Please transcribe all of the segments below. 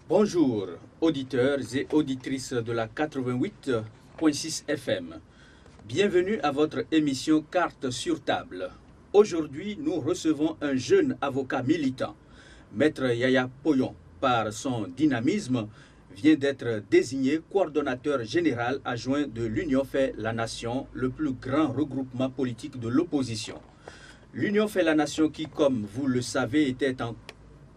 Bonjour, auditeurs et auditrices de la 88.6 FM. Bienvenue à votre émission Carte sur table. Aujourd'hui, nous recevons un jeune avocat militant. Maître Yaya Poyon, par son dynamisme, vient d'être désigné coordonnateur général adjoint de l'Union fait la Nation, le plus grand regroupement politique de l'opposition. L'Union fait la Nation qui, comme vous le savez, était en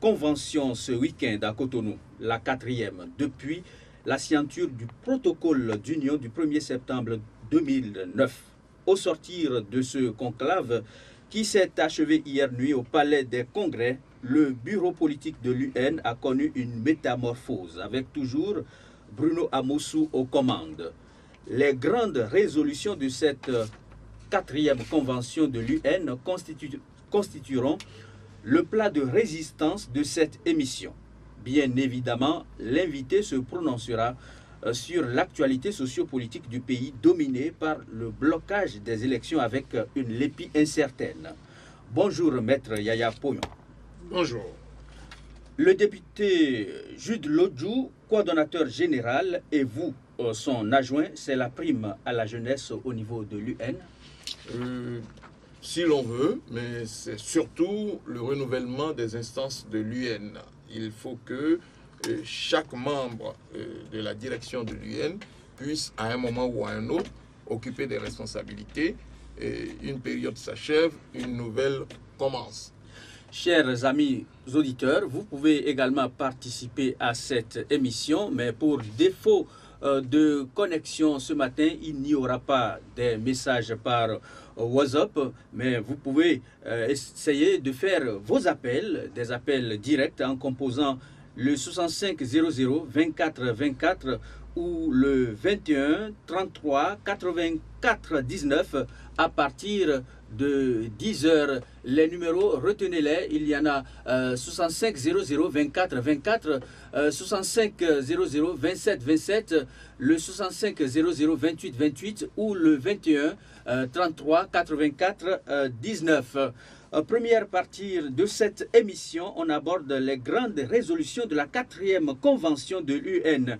convention ce week-end à Cotonou, la 4e, depuis la signature du protocole d'union du 1er septembre 2009. Au sortir de ce conclave qui s'est achevé hier nuit au Palais des Congrès, le bureau politique de l'UN a connu une métamorphose avec toujours Bruno Amoussou aux commandes. Les grandes résolutions de cette 4e convention de l'UN constitueront le plat de résistance de cette émission. Bien évidemment, l'invité se prononcera sur l'actualité sociopolitique du pays dominée par le blocage des élections avec une lépie incertaine. Bonjour, Maître Yaya Poyon. Bonjour. Le député Jude Lodjou, coordonnateur général, et vous, son adjoint, c'est la prime à la jeunesse au niveau de l'UN? Si l'on veut, mais c'est surtout le renouvellement des instances de l'UN. Il faut que chaque membre de la direction de l'UN puisse, à un moment ou à un autre, occuper des responsabilités. Une période s'achève, une nouvelle commence. Chers amis auditeurs, vous pouvez également participer à cette émission, mais pour défaut de connexion ce matin, il n'y aura pas des messages par WhatsApp, mais vous pouvez essayer de faire vos appels, des appels directs en composant le 65 00 24 24 ou le 21 33 84 19 à partir de 10 heures. Les numéros, retenez-les, il y en a 65 00 24 24, 65 00 27 27, le 65 00 28 28 ou le 21 33 84 19. Première partie de cette émission, on aborde les grandes résolutions de la 4e convention de l'UN.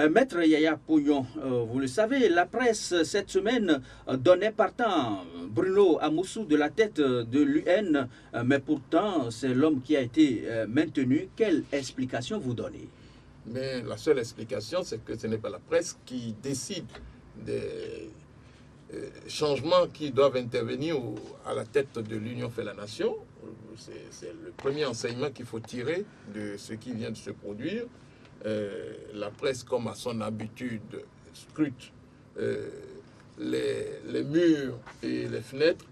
Maître Yaya Poyon, vous le savez, la presse cette semaine donnait partant Bruno Amoussou de la tête de l'UN, mais pourtant c'est l'homme qui a été maintenu. Quelle explication vous donnez? Mais la seule explication, c'est que ce n'est pas la presse qui décide des changements qui doivent intervenir à la tête de l'Union fait la Nation. C'est le premier enseignement qu'il faut tirer de ce qui vient de se produire. La presse, comme à son habitude, scrute les murs et les fenêtres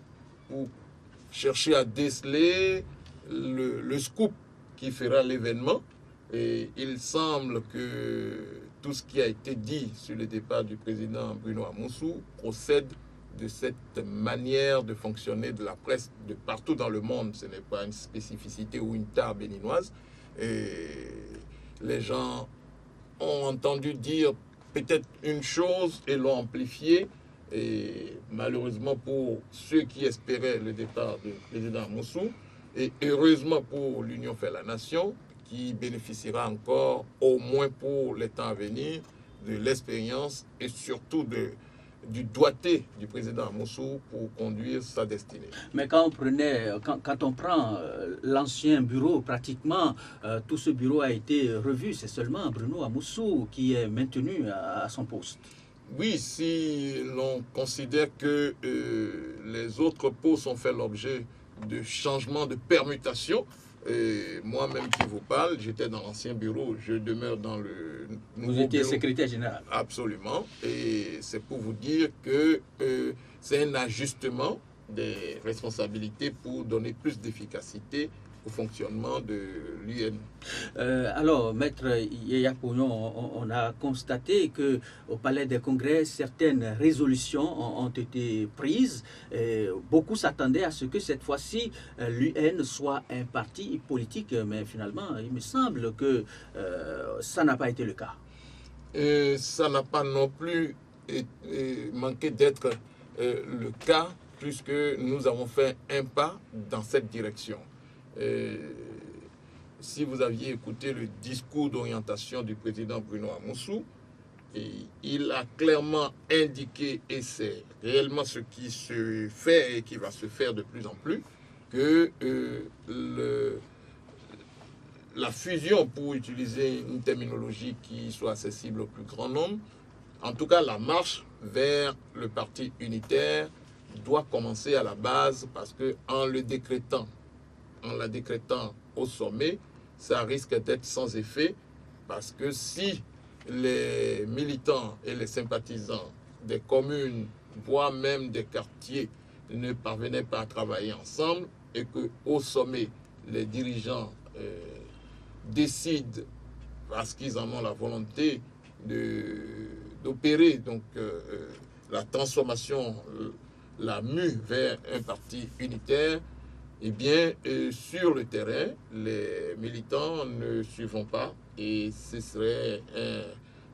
pour chercher à déceler le scoop qui fera l'événement. Et il semble que tout ce qui a été dit sur le départ du président Bruno Amoussou procède de cette manière de fonctionner de la presse de partout dans le monde. Ce n'est pas une spécificité ou une tare béninoise. Et les gens ont entendu dire peut-être une chose et l'ont amplifiée. Et malheureusement pour ceux qui espéraient le départ du président Amoussou, et heureusement pour l'Union fait la Nation, qui bénéficiera encore, au moins pour les temps à venir, de l'expérience et surtout du doigté du président Amoussou pour conduire sa destinée. Mais quand on prend l'ancien bureau, pratiquement tout ce bureau a été revu. C'est seulement Bruno Amoussou qui est maintenu à son poste. Oui, si l'on considère que les autres postes ont fait l'objet de changements, de permutations, moi-même qui vous parle, j'étais dans l'ancien bureau, je demeure dans le nouveau Vous étiez bureau. secrétaire général. Absolument. Et c'est pour vous dire que c'est un ajustement des responsabilités pour donner plus d'efficacité au fonctionnement de l'UN. Alors, Maître Yaya Poyon, on a constaté qu'au Palais des Congrès, certaines résolutions ont été prises. Beaucoup s'attendaient à ce que cette fois-ci, l'UN soit un parti politique, mais finalement, il me semble que ça n'a pas été le cas. Ça n'a pas non plus manqué d'être le cas, puisque nous avons fait un pas dans cette direction. si vous aviez écouté le discours d'orientation du président Bruno Amoussou, il a clairement indiqué, et c'est réellement ce qui se fait et qui va se faire de plus en plus, que la fusion, pour utiliser une terminologie qui soit accessible au plus grand nombre, en tout cas la marche vers le parti unitaire doit commencer à la base, parce qu'en la décrétant au sommet, ça risque d'être sans effet, parce que si les militants et les sympathisants des communes, voire même des quartiers, ne parvenaient pas à travailler ensemble, et qu'au sommet, les dirigeants décident, parce qu'ils en ont la volonté, d'opérer donc la transformation, la mue vers un parti unitaire, eh bien, sur le terrain, les militants ne suivront pas, et ce serait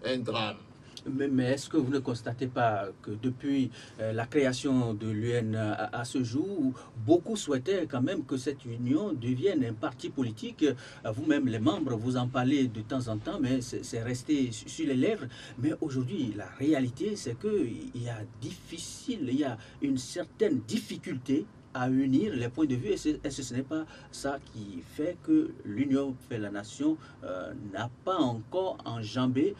un drame. Mais est-ce que vous ne constatez pas que depuis la création de l'UN à ce jour, beaucoup souhaitaient quand même que cette union devienne un parti politique? Vous-même, les membres, vous en parlez de temps en temps, mais c'est resté sur les lèvres. Mais aujourd'hui, la réalité, c'est qu'il y a une certaine difficulté à unir les points de vue, et ce n'est pas ça qui fait que l'Union fait la nation n'a pas encore enjambé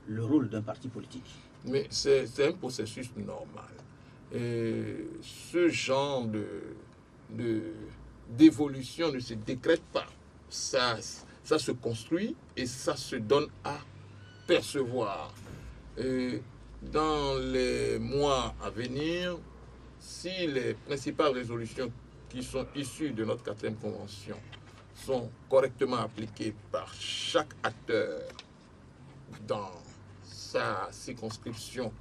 le rôle d'un parti politique. Mais c'est un processus normal. Et ce genre d'évolution ne se décrète pas. Ça se construit et ça se donne à percevoir. Et dans les mois à venir, si les principales résolutions qui sont issues de notre 4e convention sont correctement appliquées par chaque acteur dans sa circonscription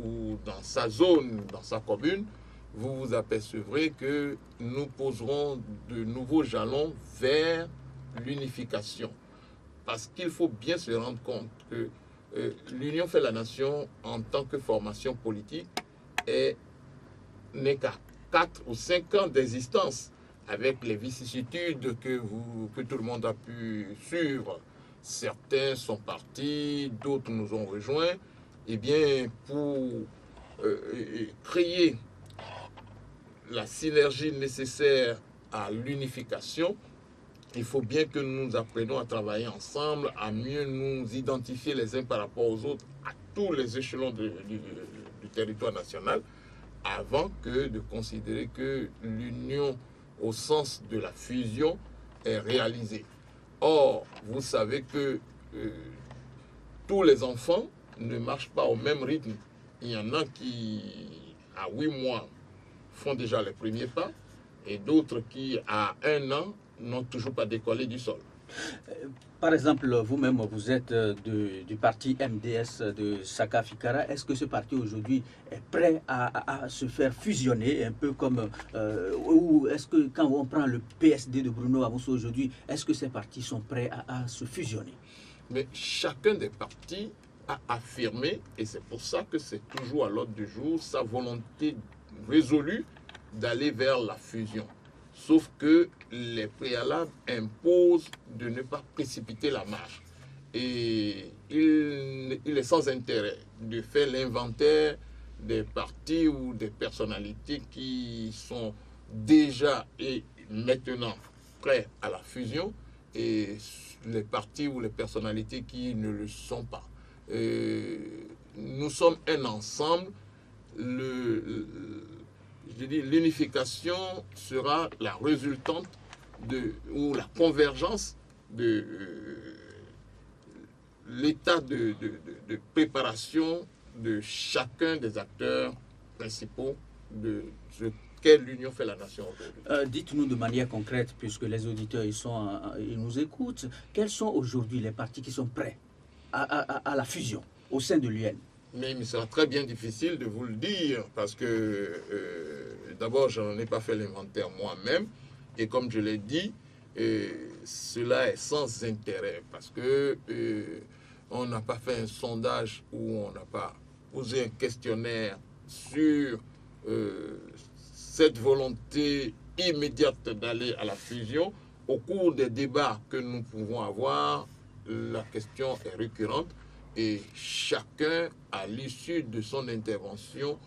ou dans sa zone, dans sa commune, vous vous apercevrez que nous poserons de nouveaux jalons vers l'unification. Parce qu'il faut bien se rendre compte que l'Union fait la nation en tant que formation politique n'est qu'à 4 ou 5 ans d'existence, avec les vicissitudes que tout le monde a pu suivre. Certains sont partis, d'autres nous ont rejoints. Eh bien, pour créer la synergie nécessaire à l'unification, il faut bien que nous apprenions à travailler ensemble, à mieux nous identifier les uns par rapport aux autres, à tous les échelons du territoire national, avant que de considérer que l'union au sens de la fusion est réalisée. Or, vous savez que tous les enfants ne marchent pas au même rythme. Il y en a qui, à 8 mois, font déjà les premiers pas, et d'autres qui, à 1 an, n'ont toujours pas décollé du sol. Par exemple, vous-même, vous êtes du parti MDS de Saka Fikara. Est-ce que ce parti aujourd'hui est prêt à se faire fusionner, un peu comme... ou est-ce que quand on prend le PSD de Bruno Amoussou aujourd'hui, est-ce que ces partis sont prêts à se fusionner? Mais chacun des partis a affirmé, et c'est pour ça que c'est toujours à l'ordre du jour, sa volonté résolue d'aller vers la fusion. Sauf que les préalables imposent de ne pas précipiter la marche. Et il est sans intérêt de faire l'inventaire des partis ou des personnalités qui sont déjà et maintenant prêts à la fusion, et les partis ou les personnalités qui ne le sont pas. Nous sommes un ensemble. L'unification sera la résultante ou la convergence de l'état de préparation de chacun des acteurs principaux de ce qu'est l'Union fait la nation aujourd'hui. Dites-nous de manière concrète, puisque les auditeurs ils nous écoutent, quels sont aujourd'hui les partis qui sont prêts à la fusion au sein de l'UN? Mais il me sera très bien difficile de vous le dire, parce que d'abord, je n'en ai pas fait l'inventaire moi-même, et comme je l'ai dit, cela est sans intérêt, parce que on n'a pas fait un sondage ou on n'a pas posé un questionnaire sur cette volonté immédiate d'aller à la fusion au cours des débats que nous pouvons avoir, la question est récurrente et chacun, à l'issue de son intervention,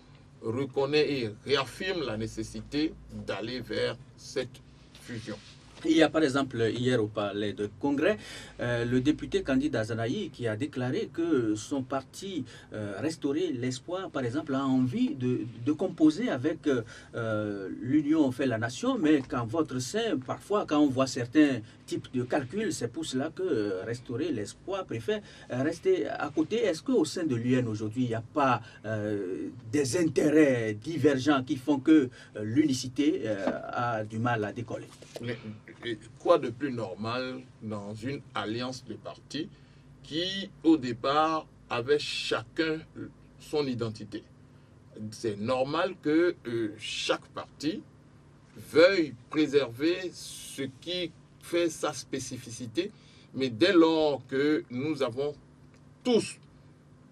reconnaît et réaffirme la nécessité d'aller vers cette fusion. Il y a par exemple hier au palais de congrès le député Candide Azanaï qui a déclaré que son parti Restaurer l'espoir par exemple a envie de composer avec l'Union fait la nation, mais qu'en votre sein parfois quand on voit certains types de calculs, c'est pour cela que Restaurer l'espoir préfère rester à côté. Est-ce qu'au sein de l'UN aujourd'hui il n'y a pas des intérêts divergents qui font que l'unicité a du mal à décoller? Et quoi de plus normal dans une alliance de partis qui, au départ, avait chacun son identité? C'est normal que chaque parti veuille préserver ce qui fait sa spécificité, mais dès lors que nous avons tous,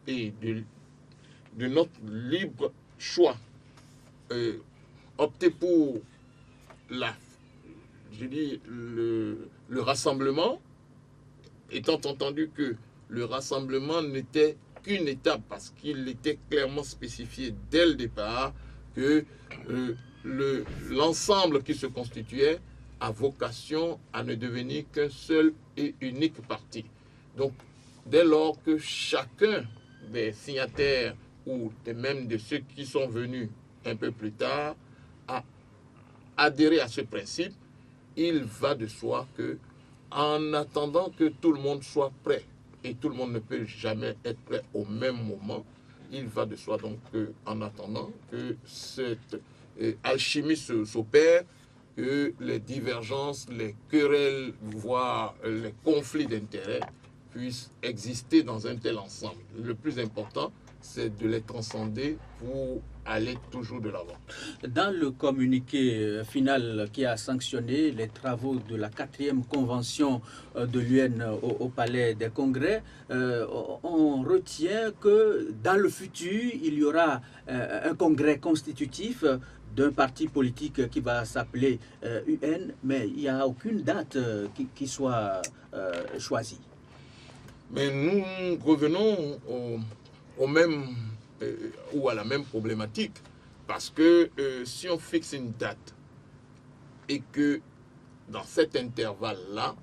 et de notre libre choix, opté pour le rassemblement, étant entendu que le rassemblement n'était qu'une étape parce qu'il était clairement spécifié dès le départ que l'ensemble qui se constituait a vocation à ne devenir qu'un seul et unique parti. Donc, dès lors que chacun des signataires ou même de ceux qui sont venus un peu plus tard a adhéré à ce principe, il va de soi que, en attendant que tout le monde soit prêt, et tout le monde ne peut jamais être prêt au même moment, il va de soi donc qu'en attendant que cette alchimie s'opère, que les divergences, les querelles, voire les conflits d'intérêts puissent exister dans un tel ensemble. Le plus important, c'est de les transcender pour aller toujours de l'avant. Dans le communiqué final qui a sanctionné les travaux de la 4e convention de l'UN au Palais des Congrès, on retient que dans le futur, il y aura un congrès constitutif d'un parti politique qui va s'appeler UN, mais il n'y a aucune date qui soit choisie. Mais nous revenons au même ou à la même problématique, parce que si on fixe une date et que dans cet intervalle-là,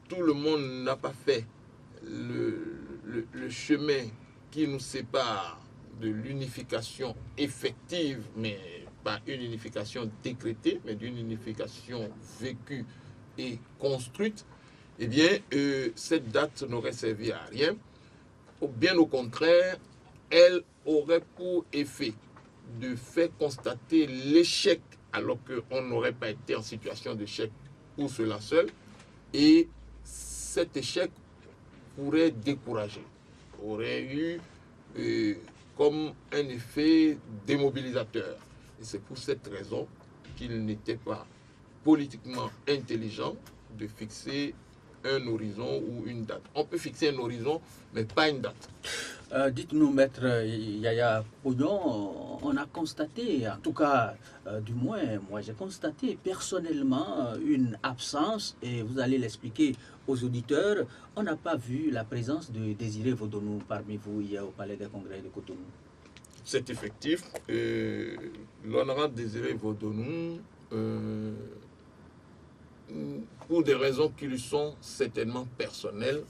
tout le monde n'a pas fait le chemin qui nous sépare de l'unification effective, mais pas une unification décrétée, mais d'une unification vécue et construite, eh bien, cette date n'aurait servi à rien. Bien au contraire, elle aurait pour effet de faire constater l'échec, alors qu'on n'aurait pas été en situation d'échec pour cela seul, et cet échec pourrait décourager, aurait eu comme un effet démobilisateur. Et c'est pour cette raison qu'il n'était pas politiquement intelligent de fixer un horizon ou une date. On peut fixer un horizon, mais pas une date. Dites-nous, maître Yaya Pognon, on a constaté, en tout cas, du moins, moi j'ai constaté personnellement une absence, et vous allez l'expliquer aux auditeurs, on n'a pas vu la présence de Désiré Vodonou parmi vous hier au Palais des Congrès de Cotonou. C'est effectif. L'honorable Désiré Vodonou, pour des raisons qui lui sont certainement personnelles,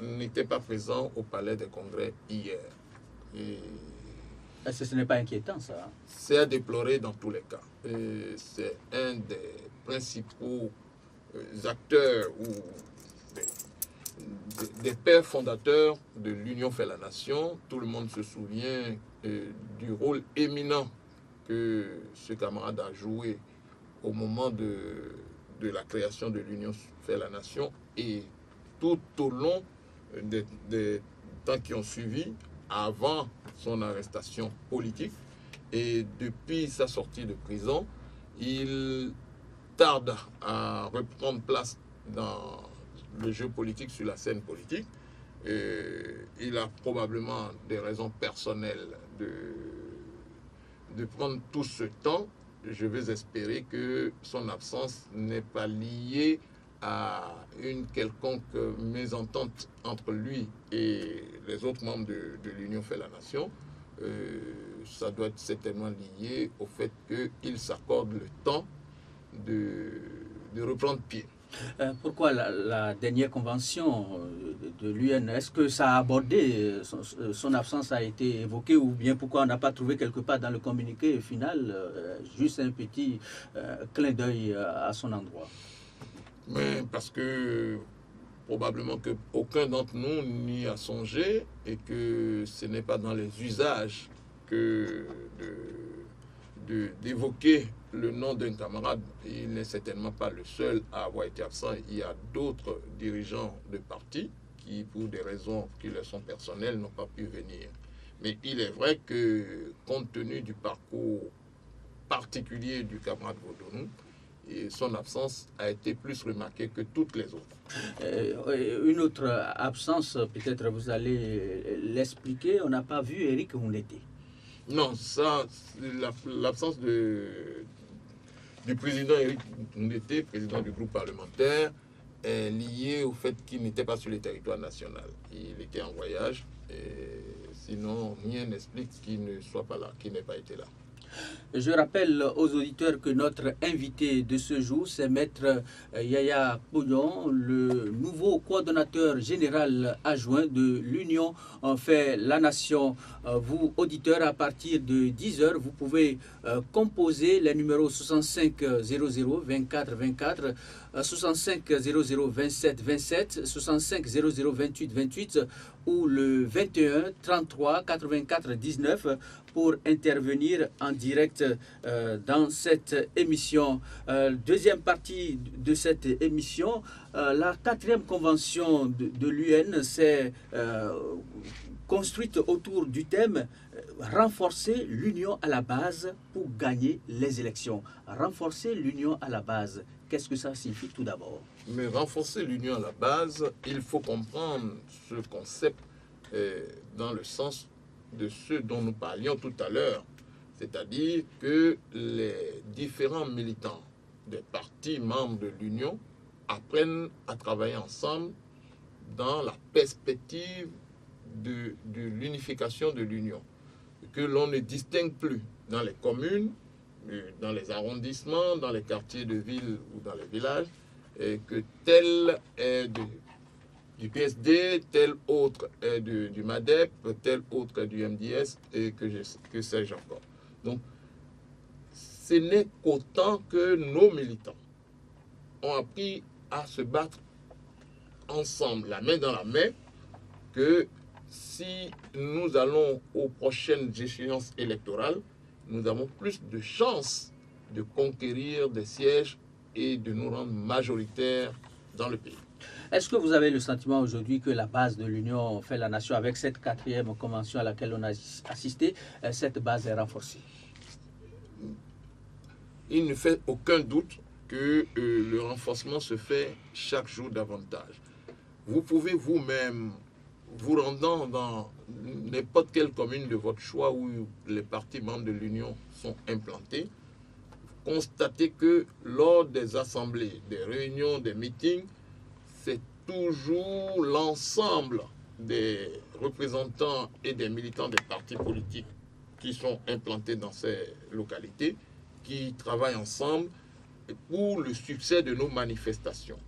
n'était pas présent au Palais des Congrès hier. Est-ce que ce n'est pas inquiétant, ça? C'est à déplorer dans tous les cas. C'est un des principaux acteurs ou des pères fondateurs de l'Union fait la nation. Tout le monde se souvient du rôle éminent que ce camarade a joué au moment de la création de l'Union fait la nation et tout au long des temps qui ont suivi avant son arrestation politique. Et depuis sa sortie de prison, il tarde à reprendre place dans le jeu politique, sur la scène politique. Il a probablement des raisons personnelles de prendre tout ce temps je veux espérer que son absence n'est pas liée à une quelconque mésentente entre lui et les autres membres de l'Union fait la nation. Ça doit être certainement lié au fait qu'il s'accorde le temps de reprendre pied. Pourquoi la dernière convention de l'UN, est-ce que ça a abordé, son absence a été évoquée, ou bien pourquoi on n'a pas trouvé quelque part dans le communiqué final juste un petit clin d'œil à son endroit? Mais parce que probablement qu'aucun d'entre nous n'y a songé et que ce n'est pas dans les usages que d'évoquer le nom d'un camarade. Il n'est certainement pas le seul à avoir été absent. Il y a d'autres dirigeants de partis qui, pour des raisons qui leur sont personnelles, n'ont pas pu venir. Mais il est vrai que, compte tenu du parcours particulier du camarade Wodonou, et son absence a été plus remarquée que toutes les autres. Une autre absence, peut-être vous allez l'expliquer, on n'a pas vu Éric Mouneté. Non, ça, l'absence du président Éric Mouneté, président du groupe parlementaire, est liée au fait qu'il n'était pas sur le territoire national. Il était en voyage, et sinon rien n'explique qu'il ne soit pas là, qu'il n'ait pas été là. Je rappelle aux auditeurs que notre invité de ce jour, c'est Maître Yaya Pouyon, le nouveau coordonnateur général adjoint de l'Union fait la nation. Vous, auditeurs, à partir de 10h, vous pouvez composer les numéros 65 00 24 24, 65 00 27 27, 65 00 28 28 ou le 21 33 84 19 pour intervenir en direct dans cette émission. Deuxième partie de cette émission, la 4e convention de l'UN s'est construite autour du thème renforcer l'union à la base pour gagner les élections. Renforcer l'union à la base, qu'est-ce que ça signifie tout d'abord? Mais renforcer l'union à la base, il faut comprendre ce concept dans le sens de ce dont nous parlions tout à l'heure, c'est-à-dire que les différents militants des partis membres de l'Union apprennent à travailler ensemble dans la perspective de l'unification de l'Union, que l'on ne distingue plus dans les communes, dans les arrondissements, dans les quartiers de ville ou dans les villages, et que tel est du PSD, tel autre est du MADEP, tel autre est du MDS, et que sais-je encore. Donc, ce n'est qu'autant que nos militants ont appris à se battre ensemble, la main dans la main, que si nous allons aux prochaines échéances électorales, nous avons plus de chances de conquérir des sièges et de nous rendre majoritaires dans le pays. Est-ce que vous avez le sentiment aujourd'hui que la base de l'Union fait la nation, avec cette 4e convention à laquelle on a assisté, cette base est renforcée? Il ne fait aucun doute que le renforcement se fait chaque jour davantage. Vous pouvez vous-même, vous rendant dans n'importe quelle commune de votre choix où les partis membres de l'Union sont implantés, constater que lors des assemblées, des réunions, des meetings, c'est toujours l'ensemble des représentants et des militants des partis politiques qui sont implantés dans ces localités, qui travaillent ensemble pour le succès de nos manifestations.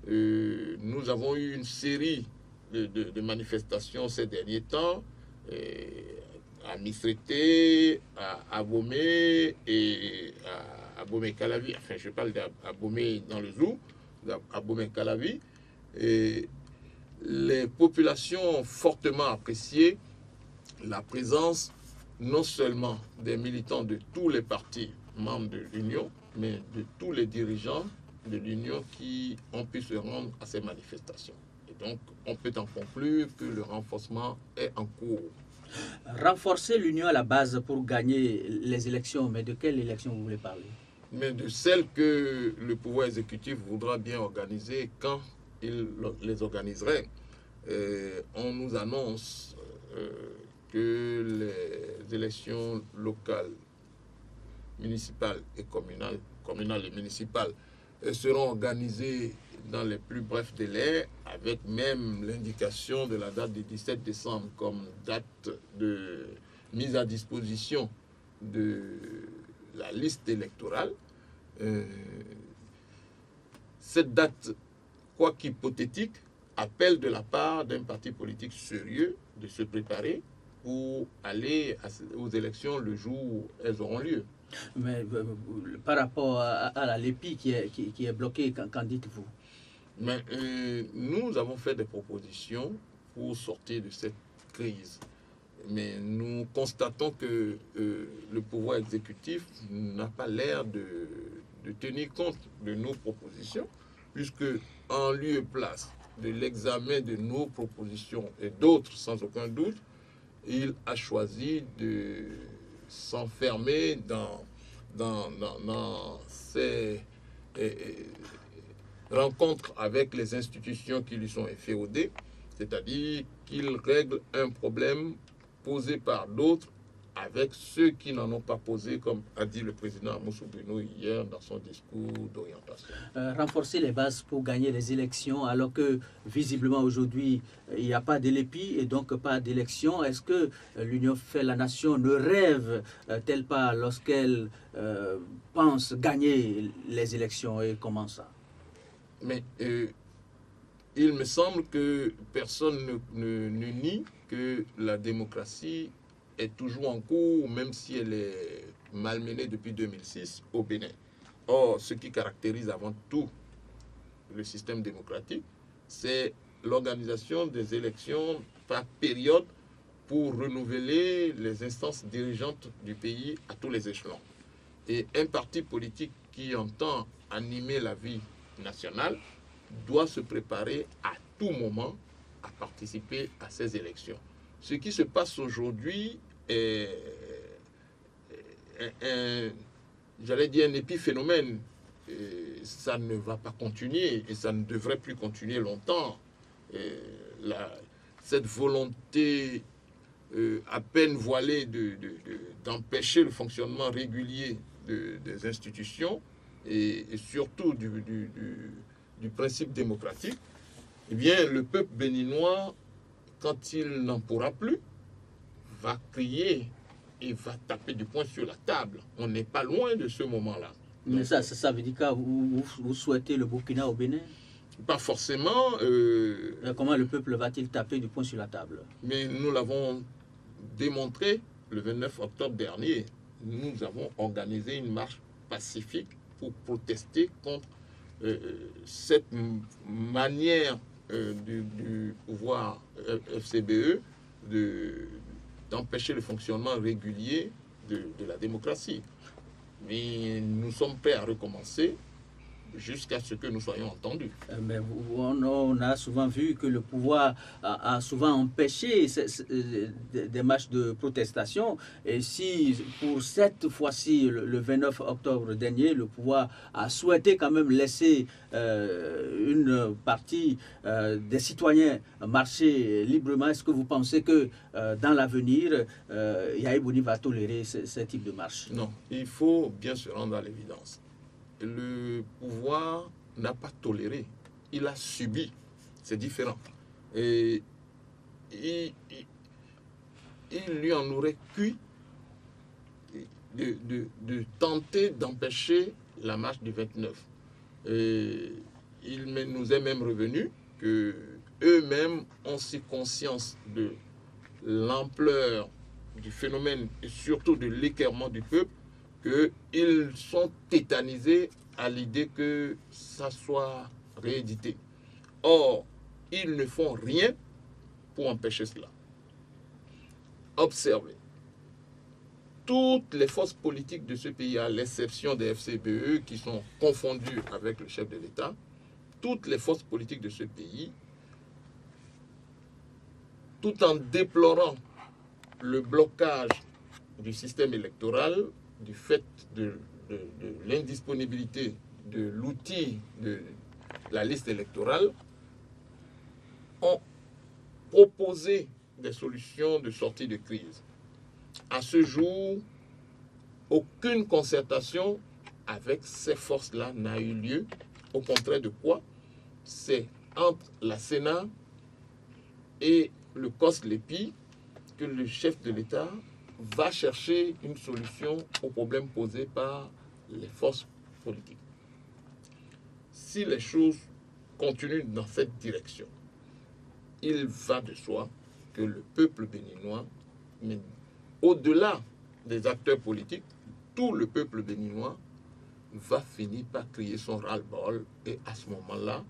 Nous avons eu une série de manifestations ces derniers temps, à Misrété, à Abomey et à Abomey-Calavi. Enfin, je parle d'Abomey dans le Zou, Abomey-Calavi. Et les populations ont fortement apprécié la présence non seulement des militants de tous les partis membres de l'Union, mais de tous les dirigeants de l'Union qui ont pu se rendre à ces manifestations. Et donc, on peut en conclure que le renforcement est en cours. Renforcer l'union à la base pour gagner les élections, mais de quelle élection vous voulez parler? Mais de celles que le pouvoir exécutif voudra bien organiser quand il les organiserait. On nous annonce que les élections locales municipales et communales et municipales seront organisées dans les plus brefs délais, avec même l'indication de la date du 17 décembre comme date de mise à disposition de la liste électorale. Cette date, quoi qu'hypothétique, appelle de la part d'un parti politique sérieux de se préparer pour aller aux élections le jour où elles auront lieu. Mais par rapport à la LEPI qui est bloquée, qu'en dites-vous? Mais nous avons fait des propositions pour sortir de cette crise. Mais nous constatons que le pouvoir exécutif n'a pas l'air de tenir compte de nos propositions, puisque en lieu et place de l'examen de nos propositions et d'autres sans aucun doute, il a choisi de s'enfermer dans ces rencontres avec les institutions qui lui sont inféodées, c'est-à-dire qu'il règle un problème posé par d'autres avec ceux qui n'en ont pas posé, comme a dit le président Moussou Beno hier dans son discours d'orientation. Renforcer les bases pour gagner les élections, alors que visiblement aujourd'hui il n'y a pas de LEPI et donc pas d'élection. Est-ce que l'Union fait la nation ne rêve-t-elle pas lorsqu'elle pense gagner les élections, et comment ça? Mais il me semble que personne ne nie que la démocratie est toujours en cours, même si elle est malmenée depuis 2006 au Bénin. Or, ce qui caractérise avant tout le système démocratique, c'est l'organisation des élections par période pour renouveler les instances dirigeantes du pays à tous les échelons. Et un parti politique qui entend animer la vie nationale doit se préparer à tout moment à participer à ces élections. Ce qui se passe aujourd'hui est j'allais dire un épiphénomène. Ça ne va pas continuer et ça ne devrait plus continuer longtemps. Cette volonté à peine voilée d'empêcher le fonctionnement régulier des institutions et surtout du principe démocratique, eh bien, le peuple béninois, quand il n'en pourra plus, va crier et va taper du poing sur la table. On n'est pas loin de ce moment-là. Mais ça veut dire que vous souhaitez le Burkina au Bénin? Pas forcément. Comment le peuple va-t-il taper du poing sur la table? Mais nous l'avons démontré le 29 octobre dernier. Nous avons organisé une marche pacifique pour protester contre cette manière du pouvoir FCBE d'empêcher le fonctionnement régulier de la démocratie. Mais nous sommes prêts à recommencer jusqu'à ce que nous soyons entendus. Mais on a souvent vu que le pouvoir a souvent empêché des marches de protestation. Et si pour cette fois-ci, le 29 octobre dernier, le pouvoir a souhaité quand même laisser une partie des citoyens marcher librement, est-ce que vous pensez que dans l'avenir, Yahya Bouni va tolérer ce type de marche? Non, il faut bien se rendre à l'évidence. Le pouvoir n'a pas toléré, il a subi, c'est différent. Et il lui en aurait cuit de tenter d'empêcher la marche du 29. Et il nous est même revenu que eux-mêmes ont si conscience de l'ampleur du phénomène et surtout de l'équerrement du peuple qu'ils sont tétanisés à l'idée que ça soit réédité. Or, ils ne font rien pour empêcher cela. Observez. Toutes les forces politiques de ce pays, à l'exception des FCBE qui sont confondues avec le chef de l'État, toutes les forces politiques de ce pays, tout en déplorant le blocage du système électoral, du fait de l'indisponibilité de l'outil de la liste électorale, ont proposé des solutions de sortie de crise. À ce jour, aucune concertation avec ces forces-là n'a eu lieu. Au contraire de quoi, c'est entre la Sénat et le COS-LEPI que le chef de l'État va chercher une solution aux problèmes posés par les forces politiques. Si les choses continuent dans cette direction, il va de soi que le peuple béninois, mais au-delà des acteurs politiques, tout le peuple béninois va finir par crier son ras-le-bol. Et à ce moment-là,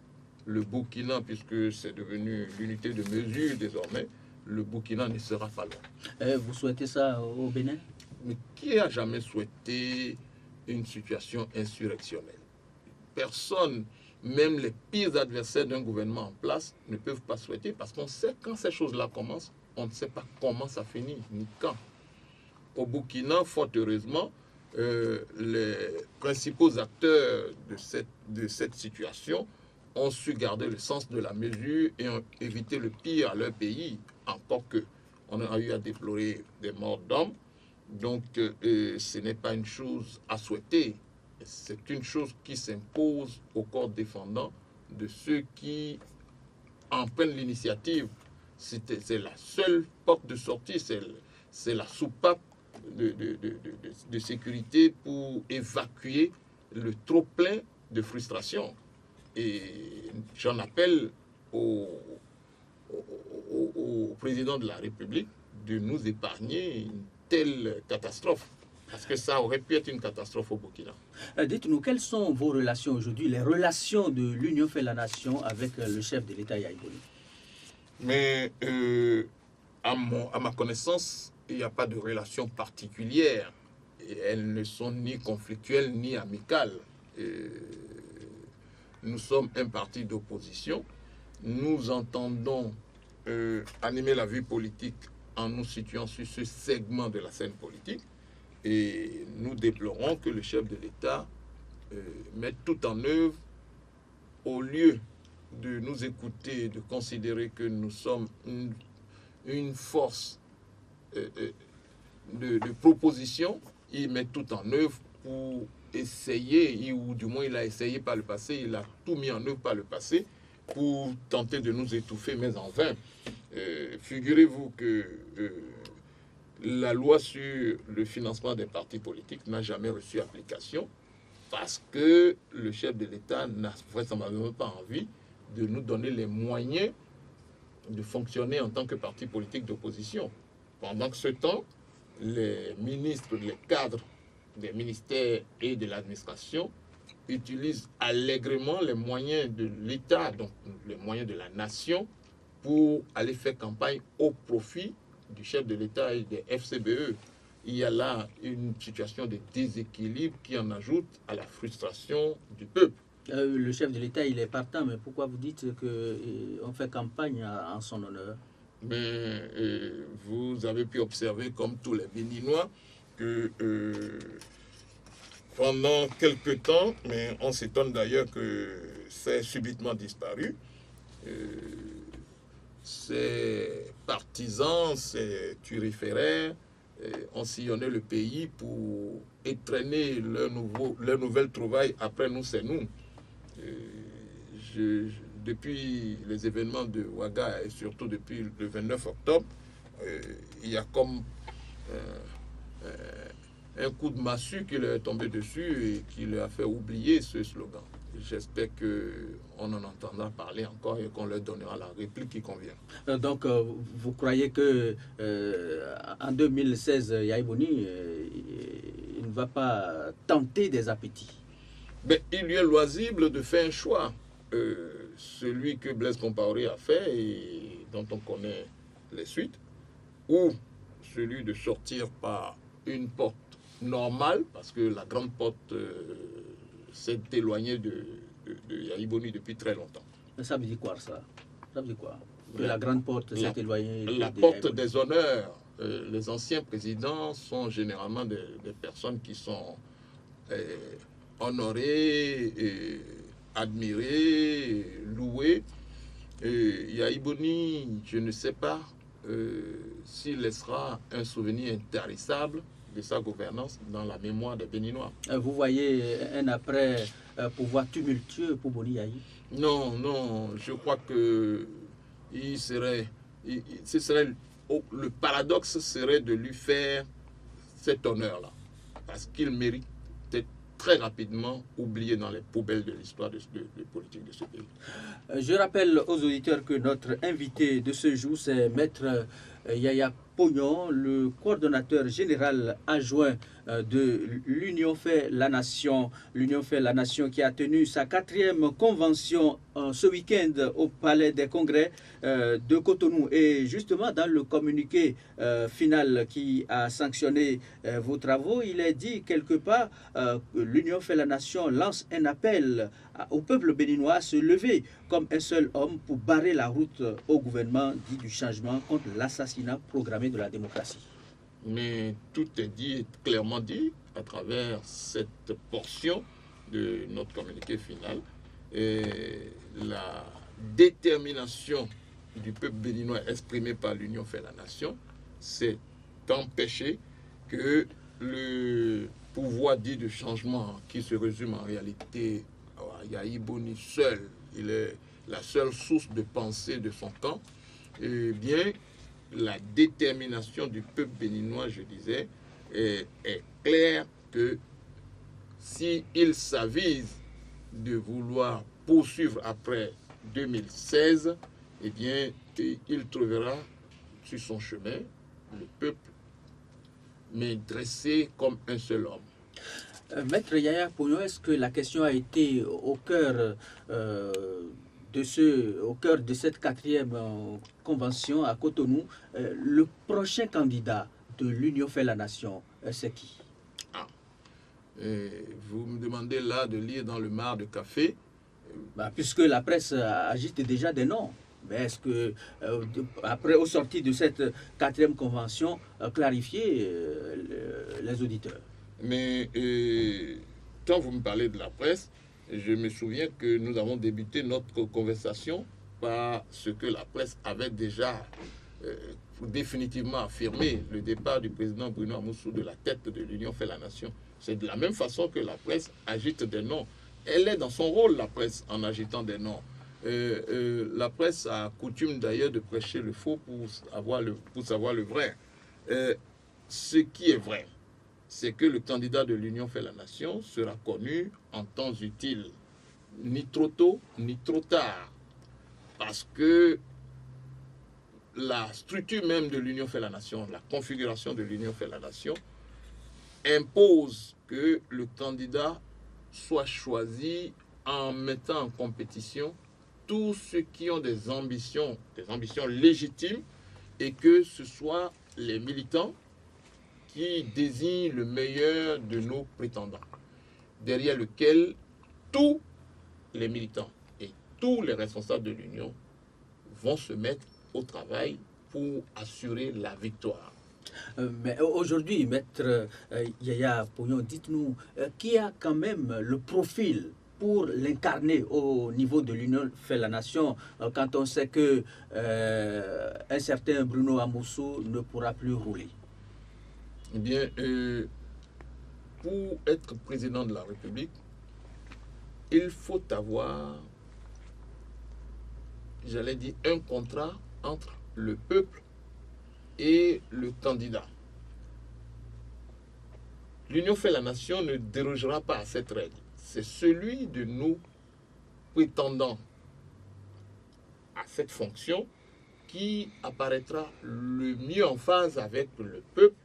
le Burkina, puisque c'est devenu l'unité de mesure désormais, le Burkina ne sera pas loin. Vous souhaitez ça au Bénin? Mais qui a jamais souhaité une situation insurrectionnelle? Personne, même les pires adversaires d'un gouvernement en place, ne peuvent pas souhaiter, parce qu'on sait quand ces choses-là commencent, on ne sait pas comment ça finit, ni quand. Au Burkina, fort heureusement, les principaux acteurs de cette situation ont su garder le sens de la mesure et ont évité le pire à leur pays, encore que on a eu à déplorer des morts d'hommes. Donc, ce n'est pas une chose à souhaiter. C'est une chose qui s'impose au corps défendant de ceux qui en prennent l'initiative. C'est la seule porte de sortie, c'est la soupape de sécurité pour évacuer le trop-plein de frustration. Et j'en appelle au président de la République de nous épargner une telle catastrophe. Parce que ça aurait pu être une catastrophe au Burkina. Dites-nous, quelles sont vos relations aujourd'hui, les relations de l'Union fait la nation avec le chef de l'État Yahya Boni? Mais à ma connaissance, il n'y a pas de relation particulière. Et elles ne sont ni conflictuelles ni amicales. Nous sommes un parti d'opposition. Nous entendons animer la vie politique en nous situant sur ce segment de la scène politique. Et nous déplorons que le chef de l'État mette tout en œuvre au lieu de nous écouter, de considérer que nous sommes une force de proposition. Il met tout en œuvre pour essayer, ou du moins il a essayé par le passé, il a tout mis en œuvre par le passé pour tenter de nous étouffer, mais en vain. Figurez-vous que la loi sur le financement des partis politiques n'a jamais reçu application parce que le chef de l'État n'a vraisemblablement pas envie de nous donner les moyens de fonctionner en tant que parti politique d'opposition. Pendant que ce temps, les ministres, les cadres des ministères et de l'administration utilisent allègrement les moyens de l'État, donc les moyens de la nation, pour aller faire campagne au profit du chef de l'État et des FCBE. Il y a là une situation de déséquilibre qui en ajoute à la frustration du peuple. Le chef de l'État, il est partant, mais pourquoi vous dites qu'on fait campagne en son honneur? Mais vous avez pu observer, comme tous les Béninois, que pendant quelque temps, mais on s'étonne d'ailleurs que c'est subitement disparu, ces partisans, ces turiféraires ont sillonné le pays pour étreiner leur nouvelle trouvaille. Après nous, c'est nous. Depuis les événements de Ouaga et surtout depuis le 29 octobre, il y a comme un coup de massue qui leur est tombé dessus et qui leur a fait oublier ce slogan. J'espère qu'on en entendra parler encore et qu'on leur donnera la réplique qui convient. Donc, vous croyez que en 2016, Yahya Boni il ne va pas tenter des appétits? Mais il lui est loisible de faire un choix. Celui que Blaise Compaoré a fait et dont on connaît les suites, ou celui de sortir par une porte normale, parce que la grande porte s'est éloignée de Yahya Boni depuis très longtemps. Ça veut dire quoi, ça? Ça veut dire quoi? Que la grande porte s'est éloignée la porte des honneurs. Les anciens présidents sont généralement des personnes qui sont honorées, admirées, louées. Yahya Boni, je ne sais pas s'il laissera un souvenir intarissable de sa gouvernance dans la mémoire des Béninois. Vous voyez un après pouvoir tumultueux pour Boni Yayi? Non, non, je crois que le paradoxe serait de lui faire cet honneur-là, parce qu'il mérite d'être très rapidement oublié dans les poubelles de l'histoire de politique de ce pays. Je rappelle aux auditeurs que notre invité de ce jour, c'est Maître Yaya Pognon, le coordonnateur général adjoint de l'Union fait la Nation. L'Union fait la Nation qui a tenu sa 4e convention ce week-end au Palais des Congrès de Cotonou. Et justement, dans le communiqué final qui a sanctionné vos travaux, il est dit quelque part que l'Union fait la Nation lance un appel au peuple béninois à se lever comme un seul homme pour barrer la route au gouvernement dit du changement contre l'assassinat programmé de la démocratie. Mais tout est dit, clairement dit, à travers cette portion de notre communiqué final. Et la détermination du peuple béninois exprimée par l'Union fait la Nation, c'est d'empêcher que le pouvoir dit de changement, qui se résume en réalité à Yayi Boni seul, il est la seule source de pensée de son camp, eh bien, la détermination du peuple béninois, je disais, est claire que s'il s'avise de vouloir poursuivre après 2016, eh bien, il trouvera sur son chemin le peuple, mais dressé comme un seul homme. Maître Yaya Pognon, est-ce que la question a été au cœur de cette 4e convention à Cotonou? Le prochain candidat de l'Union fait la Nation, c'est qui? Vous me demandez là de lire dans le mar de café. Puisque la presse agite déjà des noms. Mais est-ce que, après, au sorti de cette 4e convention, clarifier les auditeurs? Mais quand vous me parlez de la presse, je me souviens que nous avons débuté notre conversation par ce que la presse avait déjà définitivement affirmé, le départ du président Bruno Amoussou de la tête de l'Union fait la Nation. C'est de la même façon que la presse agite des noms. Elle est dans son rôle, la presse, en agitant des noms. La presse a coutume d'ailleurs de prêcher le faux pour savoir le vrai. Ce qui est vrai, c'est que le candidat de l'Union fait la Nation sera connu en temps utile, ni trop tôt, ni trop tard. Parce que la structure même de l'Union fait la Nation, la configuration de l'Union fait la Nation, impose que le candidat soit choisi en mettant en compétition tous ceux qui ont des ambitions légitimes, et que ce soit les militants qui désignent le meilleur de nos prétendants, derrière lequel tous les militants et tous les responsables de l'Union vont se mettre au travail pour assurer la victoire. Mais aujourd'hui, Maître Yaya Pognon, dites-nous, qui a quand même le profil pour l'incarner au niveau de l'Union fait la Nation, quand on sait que un certain Bruno Amoussou ne pourra plus rouler? Eh bien, pour être président de la République, il faut avoir, j'allais dire, un contrat entre le peuple et le candidat. L'Union fait la Nation ne dérogera pas à cette règle. C'est celui de nous prétendant à cette fonction qui apparaîtra le mieux en phase avec le peuple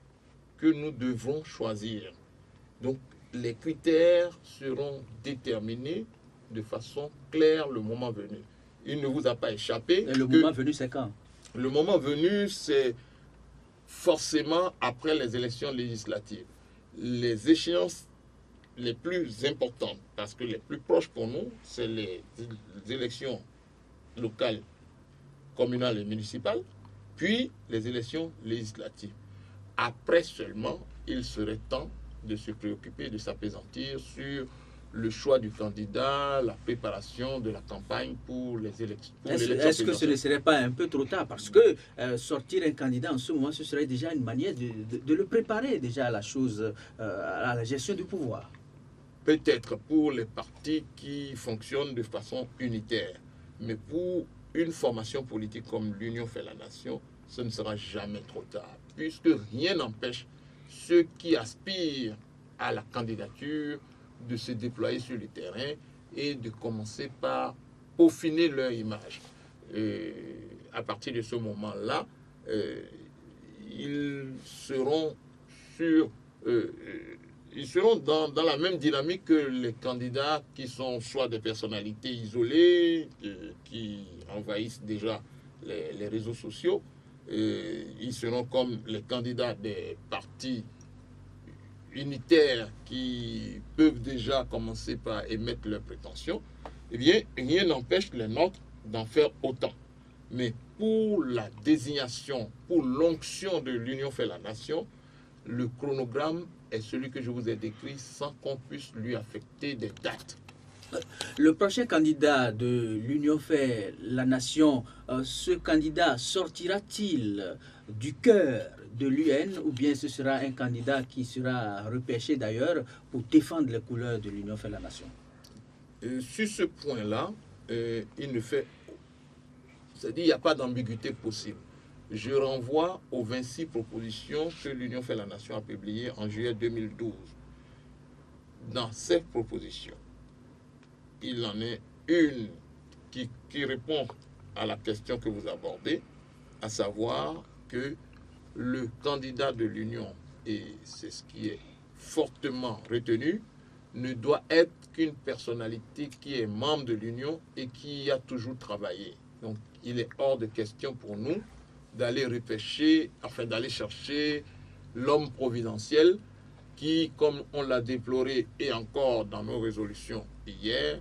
que nous devrons choisir. Donc, les critères seront déterminés de façon claire le moment venu. Il ne vous a pas échappé. Et le moment venu, c'est quand? Le moment venu, c'est forcément après les élections législatives. Les échéances les plus importantes, parce que les plus proches pour nous, c'est les élections locales, communales et municipales, puis les élections législatives. Après seulement, il serait temps de se préoccuper, de s'appesantir sur le choix du candidat, la préparation de la campagne pour les élections. Est-ce que ce ne serait pas un peu trop tard? Parce que sortir un candidat en ce moment, ce serait déjà une manière de le préparer déjà à la chose, à la gestion du pouvoir. Peut-être pour les partis qui fonctionnent de façon unitaire, mais pour une formation politique comme l'Union fait la nation, ce ne sera jamais trop tard, puisque rien n'empêche ceux qui aspirent à la candidature de se déployer sur le terrain et de commencer par peaufiner leur image. À partir de ce moment-là, ils seront dans la même dynamique que les candidats qui sont soit des personnalités isolées, qui envahissent déjà les réseaux sociaux. Ils seront comme les candidats des partis unitaires qui peuvent déjà commencer par émettre leurs prétentions. Eh bien, rien n'empêche les nôtres d'en faire autant. Mais pour la désignation, pour l'onction de l'Union fait la nation, le chronogramme est celui que je vous ai décrit sans qu'on puisse lui affecter des dates. Le prochain candidat de l'Union fait la nation, ce candidat sortira-t-il du cœur de l'UN ou bien ce sera un candidat qui sera repêché d'ailleurs pour défendre les couleurs de l'Union fait la nation? Sur ce point-là, il n'y a pas d'ambiguïté possible. Je renvoie aux 26 propositions que l'Union fait la nation a publiées en juillet 2012. Dans ces propositions, il en est une qui répond à la question que vous abordez, à savoir que le candidat de l'Union, et c'est ce qui est fortement retenu, ne doit être qu'une personnalité qui est membre de l'Union et qui a toujours travaillé. Donc, il est hors de question pour nous d'aller repêcher, d'aller chercher l'homme providentiel qui, comme on l'a déploré et encore dans nos résolutions hier,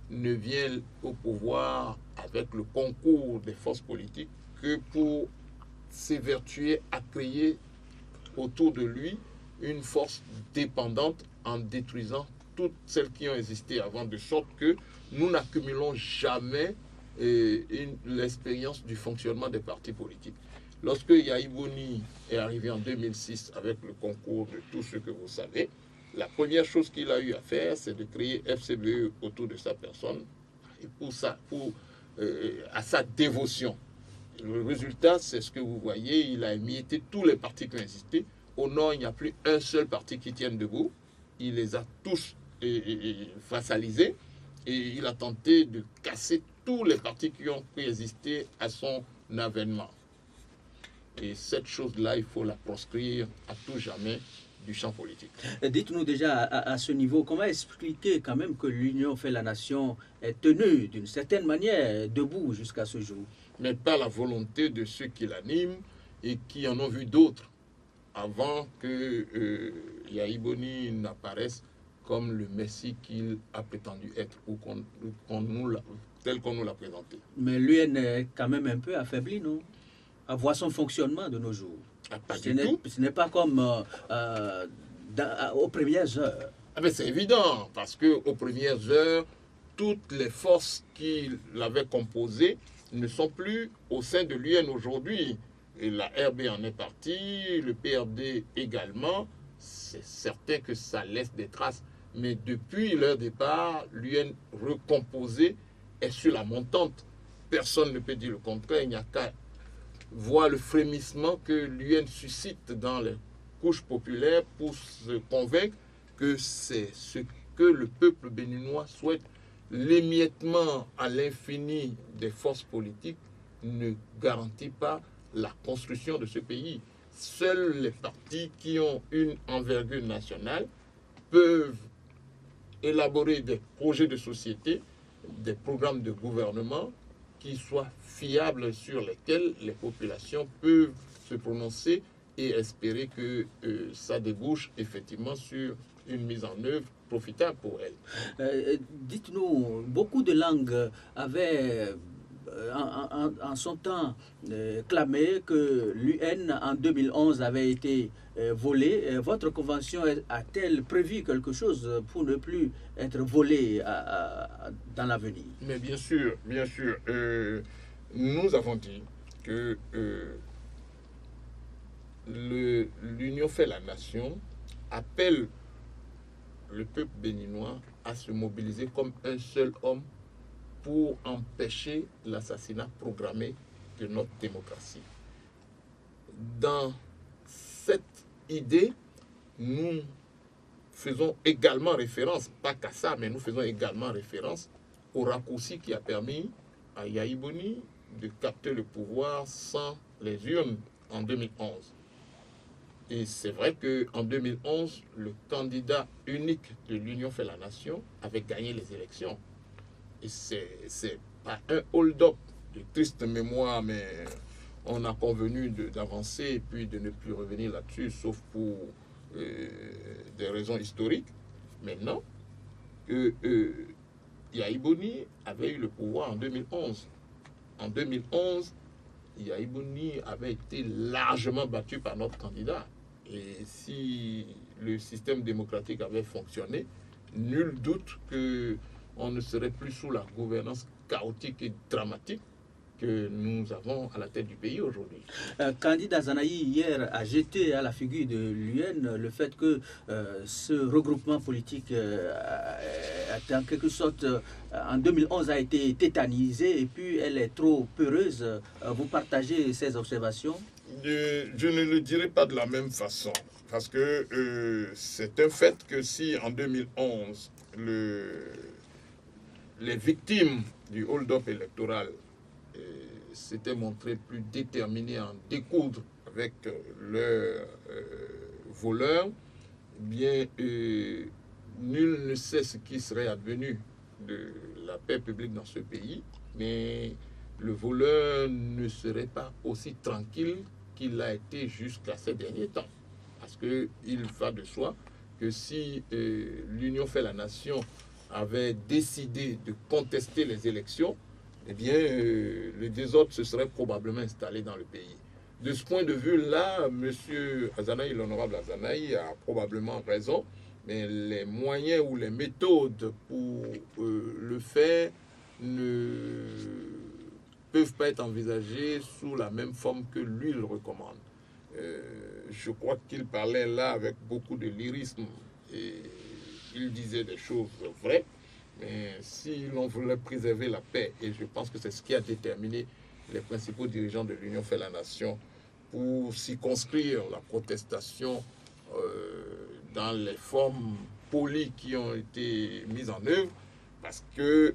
ne vient au pouvoir avec le concours des forces politiques que pour s'évertuer à créer autour de lui une force dépendante en détruisant toutes celles qui ont existé avant, de sorte que nous n'accumulons jamais l'expérience du fonctionnement des partis politiques. Lorsque Yahi Boni est arrivé en 2006 avec le concours de tous ceux que vous savez, la première chose qu'il a eu à faire, c'est de créer FCBE autour de sa personne et à sa dévotion. Le résultat, c'est ce que vous voyez, il a émietté tous les partis qui ont existé. Au Nord, il n'y a plus un seul parti qui tienne debout. Il les a tous vassalisés et il a tenté de casser tous les partis qui ont pu exister à son avènement. Et cette chose-là, il faut la proscrire à tout jamais du champ politique. Dites-nous déjà à ce niveau, comment expliquer quand même que l'Union fait la nation est tenue d'une certaine manière debout jusqu'à ce jour? Mais pas la volonté de ceux qui l'animent et qui en ont vu d'autres avant que Yahi Boni n'apparaisse comme le Messie qu'il a prétendu être ou tel qu'on nous l'a présenté. Mais l'UN est quand même un peu affaibli, non? À voir son fonctionnement de nos jours. Ce n'est pas comme aux premières heures. C'est évident, parce qu'aux premières heures, toutes les forces qui l'avaient composé ne sont plus au sein de l'UN aujourd'hui. Et la RB en est partie, le PRD également. C'est certain que ça laisse des traces. Mais depuis leur départ, l'UN recomposée est sur la montante. Personne ne peut dire le contraire. Il n'y a qu'à voir le frémissement que l'UN suscite dans les couches populaires pour se convaincre que c'est ce que le peuple béninois souhaite. L'émiettement à l'infini des forces politiques ne garantit pas la construction de ce pays. Seuls les partis qui ont une envergure nationale peuvent élaborer des projets de société, des programmes de gouvernement qui soient fiables, sur lesquels les populations peuvent se prononcer et espérer que ça débouche effectivement sur une mise en œuvre profitable pour elles. Dites-nous, beaucoup de langues avaient en son temps clamé que l'UN en 2011 avait été volée. Votre convention a-t-elle prévu quelque chose pour ne plus être volée dans l'avenir? Mais bien sûr, bien sûr. Nous avons dit que l'Union fait la nation, appelle le peuple béninois à se mobiliser comme un seul homme pour empêcher l'assassinat programmé de notre démocratie. Dans cette idée, nous faisons également référence, pas qu'à ça, mais nous faisons également référence au raccourci qui a permis à Yahi Boni de capter le pouvoir sans les urnes en 2011. Et c'est vrai qu'en 2011, le candidat unique de l'Union fait la nation avait gagné les élections. Et c'est pas un hold-up de triste mémoire, mais on a convenu d'avancer et puis de ne plus revenir là-dessus, sauf pour des raisons historiques. Maintenant, Yahi Boni avait eu le pouvoir en 2011. En 2011, Yahi Boni avait été largement battu par notre candidat. Et si le système démocratique avait fonctionné, nul doute qu'on ne serait plus sous la gouvernance chaotique et dramatique que nous avons à la tête du pays aujourd'hui. Candidat Zanaï, hier, a jeté à la figure de l'UN le fait que ce regroupement politique, en quelque sorte, en 2011, a été tétanisé et puis elle est trop peureuse. Vous partagez ces observations? Je ne le dirai pas de la même façon, parce que c'est un fait que si en 2011, les victimes du hold-up électoral s'étaient montrées plus déterminées à en découdre avec leurs voleurs, eh bien, nul ne sait ce qui serait advenu de la paix publique dans ce pays, mais le voleur ne serait pas aussi tranquille qu'il l'a été jusqu'à ces derniers temps. Parce qu'il va de soi que si l'Union fait la nation avait décidé de contester les élections, eh bien, le désordre se serait probablement installé dans le pays. De ce point de vue-là, M. Azanaï, l'honorable Azanaï, a probablement raison, mais les moyens ou les méthodes pour le faire ne peuvent pas être envisagés sous la même forme que lui le recommande. Je crois qu'il parlait là avec beaucoup de lyrisme et il disait des choses vraies, mais si l'on voulait préserver la paix, et je pense que c'est ce qui a déterminé les principaux dirigeants de l'Union fait la nation pour circonscrire la protestation dans les formes polies qui ont été mises en œuvre, parce que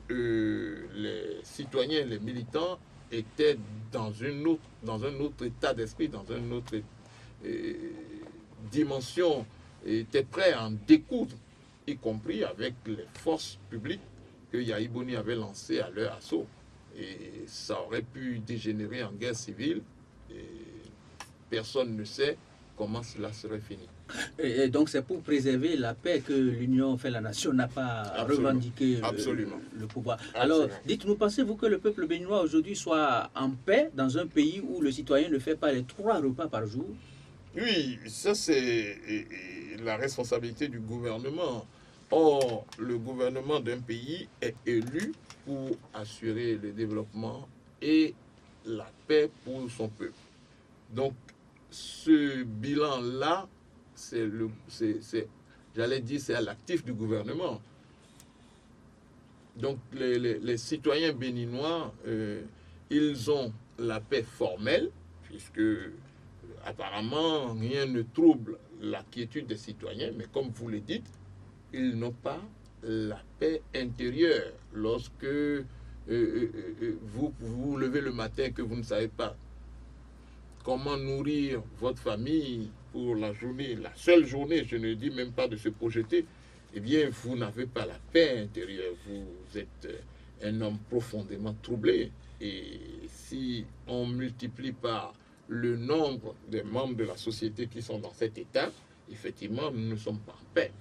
les citoyens, les militants étaient dans un autre état d'esprit, dans une autre dimension, étaient prêts à en découdre, y compris avec les forces publiques que Yahi Boni avait lancées à leur assaut. Et ça aurait pu dégénérer en guerre civile, et personne ne sait comment cela serait fini. Et donc c'est pour préserver la paix que l'Union fait la nation n'a pas revendiqué le pouvoir. Alors, dites-nous, pensez-vous que le peuple béninois aujourd'hui soit en paix dans un pays où le citoyen ne fait pas les 3 repas par jour? Oui, ça c'est la responsabilité du gouvernement. Or, le gouvernement d'un pays est élu pour assurer le développement et la paix pour son peuple. Donc, ce bilan-là, j'allais dire, c'est à l'actif du gouvernement. Donc, les citoyens béninois, ils ont la paix formelle, puisque apparemment, rien ne trouble la quiétude des citoyens, mais comme vous le dites, ils n'ont pas la paix intérieure lorsque vous vous levez le matin et que vous ne savez pas comment nourrir votre famille pour la journée, la seule journée, je ne dis même pas de se projeter, eh bien, vous n'avez pas la paix intérieure. Vous êtes un homme profondément troublé. Et si on multiplie par le nombre des membres de la société qui sont dans cet état, effectivement, nous ne sommes pas en paix.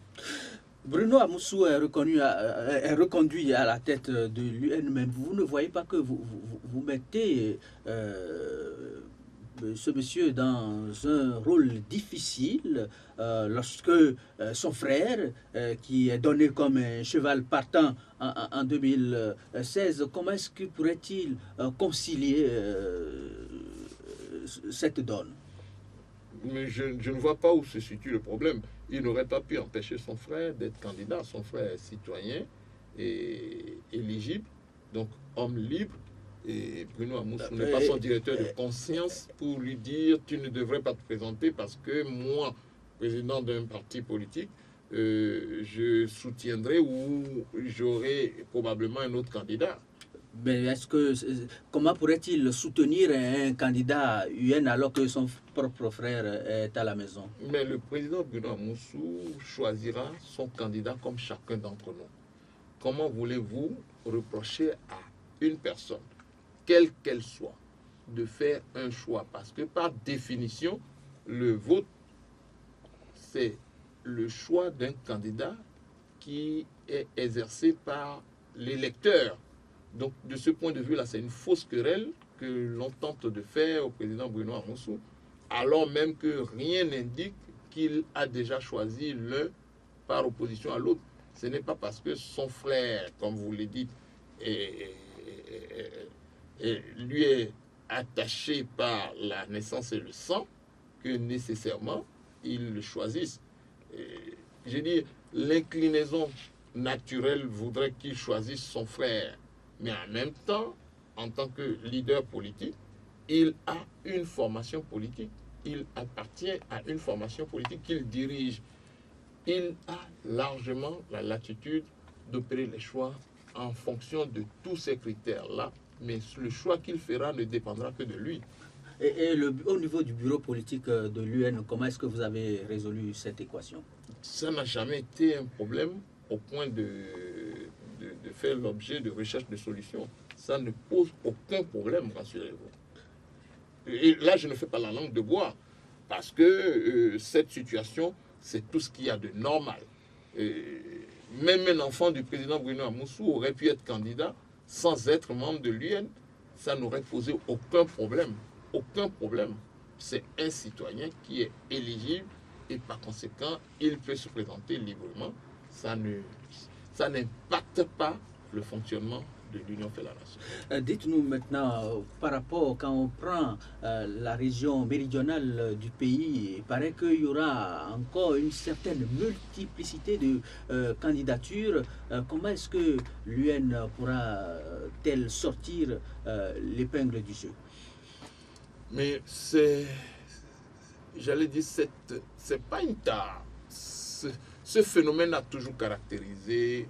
Bruno Amoussou est reconduit à la tête de l'UN, mais vous ne voyez pas que vous mettez ce monsieur dans un rôle difficile lorsque son frère, qui est donné comme un cheval partant en 2016, comment est-ce que pourrait-il concilier cette donne? Mais je ne vois pas où se situe le problème. Il n'aurait pas pu empêcher son frère d'être candidat. Son frère est citoyen et éligible, donc homme libre. Et Bruno Amoussou n'est pas son directeur de conscience pour lui dire tu ne devrais pas te présenter parce que moi, président d'un parti politique, je soutiendrai ou j'aurai probablement un autre candidat. Mais comment pourrait-il soutenir un candidat UN alors que son propre frère est à la maison? Mais le président Bruno Amoussou choisira son candidat comme chacun d'entre nous. Comment voulez-vous reprocher à une personne, quelle qu'elle soit, de faire un choix? Parce que par définition, le vote, c'est le choix d'un candidat qui est exercé par l'électeur. Donc, de ce point de vue-là, c'est une fausse querelle que l'on tente de faire au président Bruno Amoussou, alors même que rien n'indique qu'il a déjà choisi l'un par opposition à l'autre. Ce n'est pas parce que son frère, comme vous le dites, lui est attaché par la naissance et le sang que nécessairement il le choisisse. Je dis, l'inclinaison naturelle voudrait qu'il choisisse son frère. Mais en même temps, en tant que leader politique, il a une formation politique. Il appartient à une formation politique qu'il dirige. Il a largement la latitude d'opérer les choix en fonction de tous ces critères-là. Mais le choix qu'il fera ne dépendra que de lui. Au niveau du bureau politique de l'UN, comment est-ce que vous avez résolu cette équation? Ça n'a jamais été un problème au point de faire l'objet de recherche de solutions. Ça ne pose aucun problème, rassurez-vous. Et là, je ne fais pas la langue de bois, parce que cette situation, c'est tout ce qu'il y a de normal. Même un enfant du président Bruno Amoussou aurait pu être candidat sans être membre de l'UN. Ça n'aurait posé aucun problème. Aucun problème. C'est un citoyen qui est éligible et par conséquent, il peut se présenter librement. Ça n'impacte pas le fonctionnement de l'Union fait la nation. Dites-nous maintenant, par rapport, quand on prend la région méridionale du pays, il paraît qu'il y aura encore une certaine multiplicité de candidatures. Comment est-ce que l'UN pourra-t-elle sortir l'épingle du jeu? Mais j'allais dire, c'est pas une tare. Ce phénomène a toujours caractérisé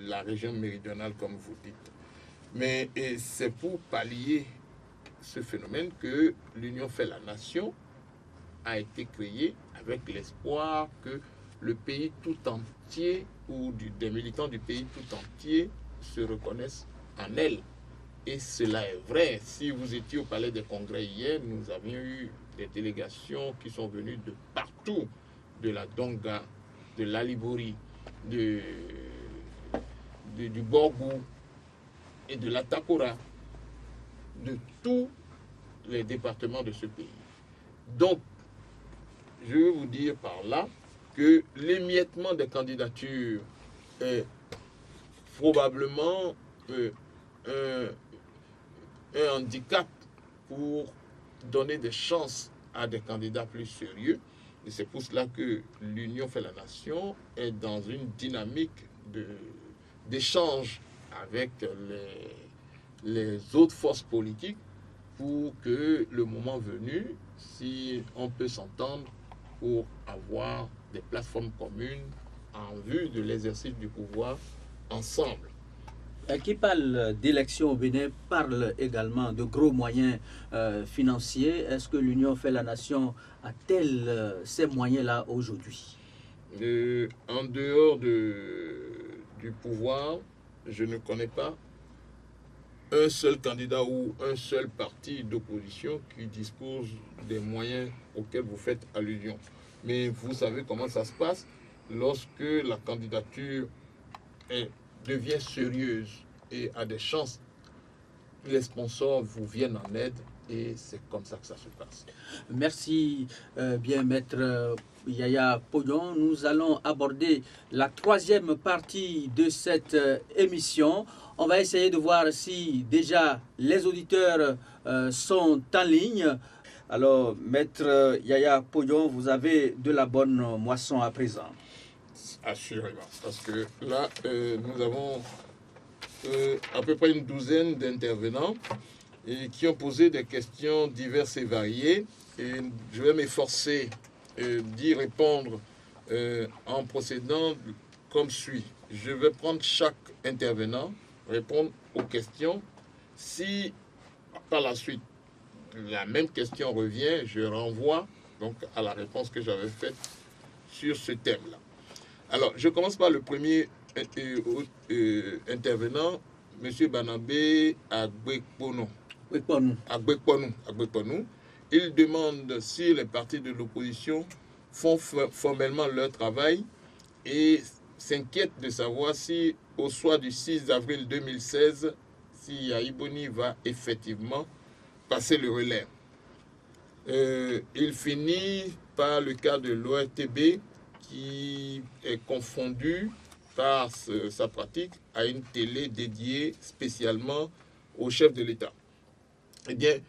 la région méridionale, comme vous dites. Mais c'est pour pallier ce phénomène que l'Union fait la nation a été créée avec l'espoir que le pays tout entier ou des militants du pays tout entier se reconnaissent en elle. Et cela est vrai. Si vous étiez au Palais des Congrès hier, nous avions eu des délégations qui sont venues de partout, de la Donga, de l'Alibori, du Borgou et de la Takora, de tous les départements de ce pays. Donc, je veux vous dire par là que l'émiettement des candidatures est probablement un handicap pour donner des chances à des candidats plus sérieux. Et c'est pour cela que l'Union fait la nation est dans une dynamique d'échange avec les autres forces politiques pour que le moment venu, si on peut s'entendre pour avoir des plateformes communes en vue de l'exercice du pouvoir ensemble. Qui parle d'élections au Bénin parle également de gros moyens financiers. Est-ce que l'Union fait la nation a-t-elle ces moyens-là aujourd'hui? En dehors du pouvoir, je ne connais pas un seul candidat ou un seul parti d'opposition qui dispose des moyens auxquels vous faites allusion. Mais vous savez comment ça se passe. lorsque la candidature devient sérieuse et a des chances, les sponsors vous viennent en aide et c'est comme ça que ça se passe. Merci bien, maître Yaya Pognon. Nous allons aborder la troisième partie de cette émission. On va essayer de voir si déjà les auditeurs sont en ligne. Alors, maître Yaya Pognon, vous avez de la bonne moisson à présent. Assurément, parce que là, nous avons à peu près une douzaine d'intervenants et qui ont posé des questions diverses et variées. Et je vais m'efforcer d'y répondre en procédant comme suit. Je vais prendre chaque intervenant, répondre aux questions. Si par la suite la même question revient, je renvoie donc à la réponse que j'avais faite sur ce thème-là. Alors, je commence par le premier intervenant, M. Banabé Agbekponou. Il demande si les partis de l'opposition font formellement leur travail et s'inquiète de savoir si, au soir du 6 avril 2016, si Yaya Boni va effectivement passer le relais. Il finit par le cas de l'ORTB qui est confondu par sa pratique à une télé dédiée spécialement au chef de l'État. Eh bien,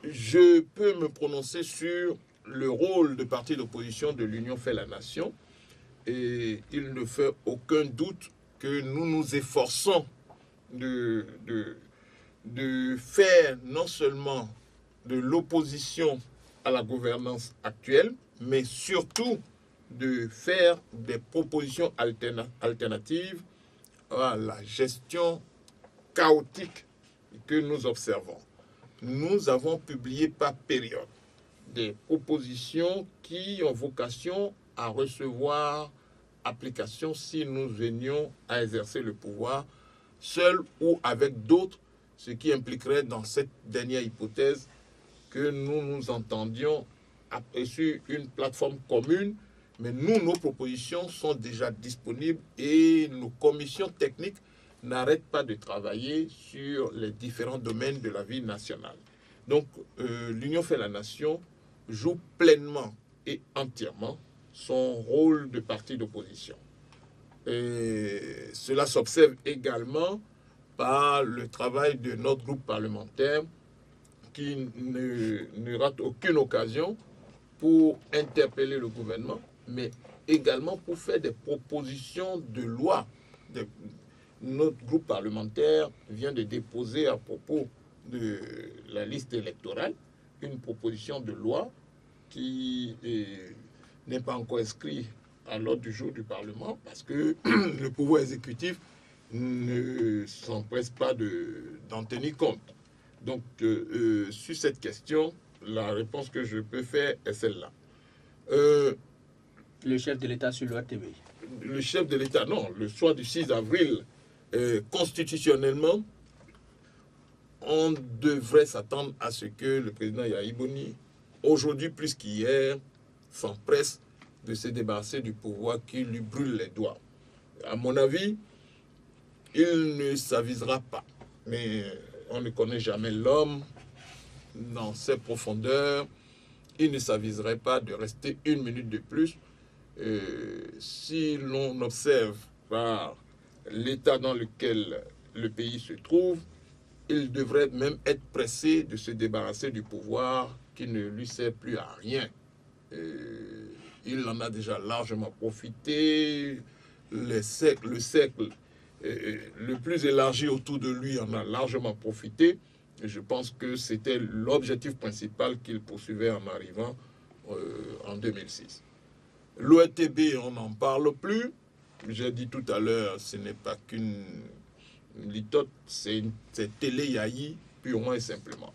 je peux me prononcer sur le rôle de parti d'opposition de l'Union fait la nation et il ne fait aucun doute que nous nous efforçons de faire non seulement de l'opposition à la gouvernance actuelle, mais surtout de faire des propositions alternatives à la gestion chaotique que nous observons. Nous avons publié par période des propositions qui ont vocation à recevoir application si nous venions à exercer le pouvoir seul ou avec d'autres, ce qui impliquerait dans cette dernière hypothèse que nous nous entendions sur une plateforme commune, mais nos propositions sont déjà disponibles et nos commissions techniques n'arrêtent pas de travailler sur les différents domaines de la vie nationale. Donc, l'Union fait la nation joue pleinement et entièrement son rôle de parti d'opposition. Et cela s'observe également par le travail de notre groupe parlementaire qui ne rate aucune occasion pour interpeller le gouvernement, mais également pour faire des propositions de loi. Notre groupe parlementaire vient de déposer à propos de la liste électorale une proposition de loi qui n'est pas encore inscrite à l'ordre du jour du Parlement parce que le pouvoir exécutif ne s'empresse pas d'en tenir compte. Donc, sur cette question, la réponse que je peux faire est celle-là. Le chef de l'État sur l'ORTB. Le chef de l'État, non. Le soir du 6 avril, constitutionnellement, on devrait s'attendre à ce que le président Yaya Boni, aujourd'hui plus qu'hier, s'empresse de se débarrasser du pouvoir qui lui brûle les doigts. À mon avis, il ne s'avisera pas. Mais on ne connaît jamais l'homme dans ses profondeurs. Il ne s'aviserait pas de rester une minute de plus. Si l'on observe par l'état dans lequel le pays se trouve, il devrait même être pressé de se débarrasser du pouvoir qui ne lui sert plus à rien. Il en a déjà largement profité. Le cercle le plus élargi autour de lui en a largement profité. Et je pense que c'était l'objectif principal qu'il poursuivait en arrivant en 2006. L'ORTB, on n'en parle plus. J'ai dit tout à l'heure, ce n'est pas qu'une litote, c'est télé-yaï, purement et simplement.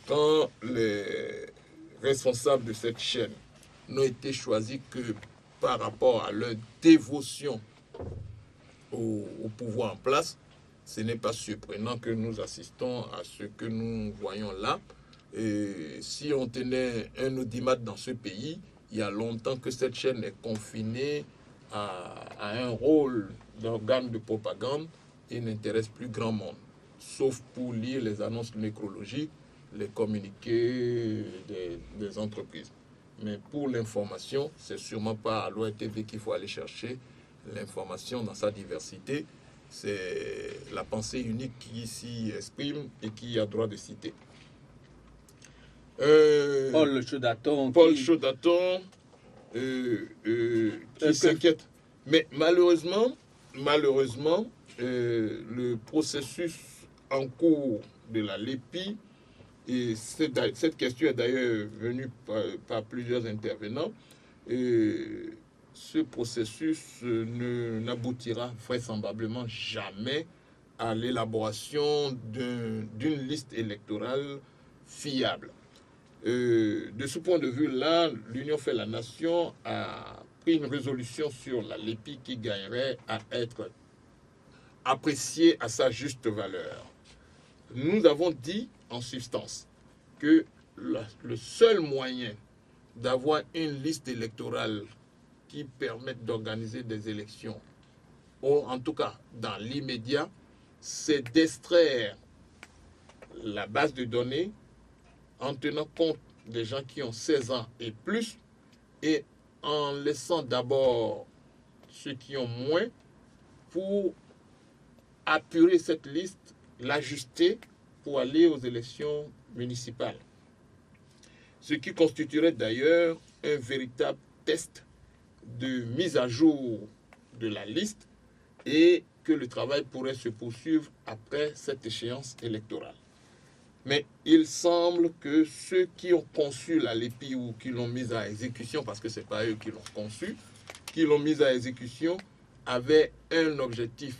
Quand les responsables de cette chaîne n'ont été choisis que par rapport à leur dévotion au pouvoir en place, ce n'est pas surprenant que nous assistons à ce que nous voyons là. Et si on tenait un audimat dans ce pays, il y a longtemps que cette chaîne est confinée à un rôle d'organe de propagande et n'intéresse plus grand monde, sauf pour lire les annonces nécrologiques, les communiqués des entreprises. Mais pour l'information, c'est sûrement pas à l'ORTV qu'il faut aller chercher l'information dans sa diversité. C'est la pensée unique qui s'y exprime et qui a droit de citer. Paul Chaudaton. Chaudaton qui s'inquiète. Mais malheureusement, le processus en cours de la LEPI, et cette question est d'ailleurs venue par plusieurs intervenants, ce processus n'aboutira vraisemblablement jamais à l'élaboration d'une liste électorale fiable. De ce point de vue-là, l'Union fait la nation a pris une résolution sur la LEPI qui gagnerait à être appréciée à sa juste valeur. Nous avons dit en substance que le seul moyen d'avoir une liste électorale qui permette d'organiser des élections, ou en tout cas dans l'immédiat, c'est d'extraire la base de données en tenant compte des gens qui ont 16 ans et plus et en laissant d'abord ceux qui ont moins pour apurer cette liste, l'ajuster pour aller aux élections municipales. Ce qui constituerait d'ailleurs un véritable test de mise à jour de la liste et que le travail pourrait se poursuivre après cette échéance électorale. Mais il semble que ceux qui ont conçu la LEPI ou qui l'ont mise à exécution, parce que ce n'est pas eux qui l'ont conçue, qui l'ont mise à exécution, avaient un objectif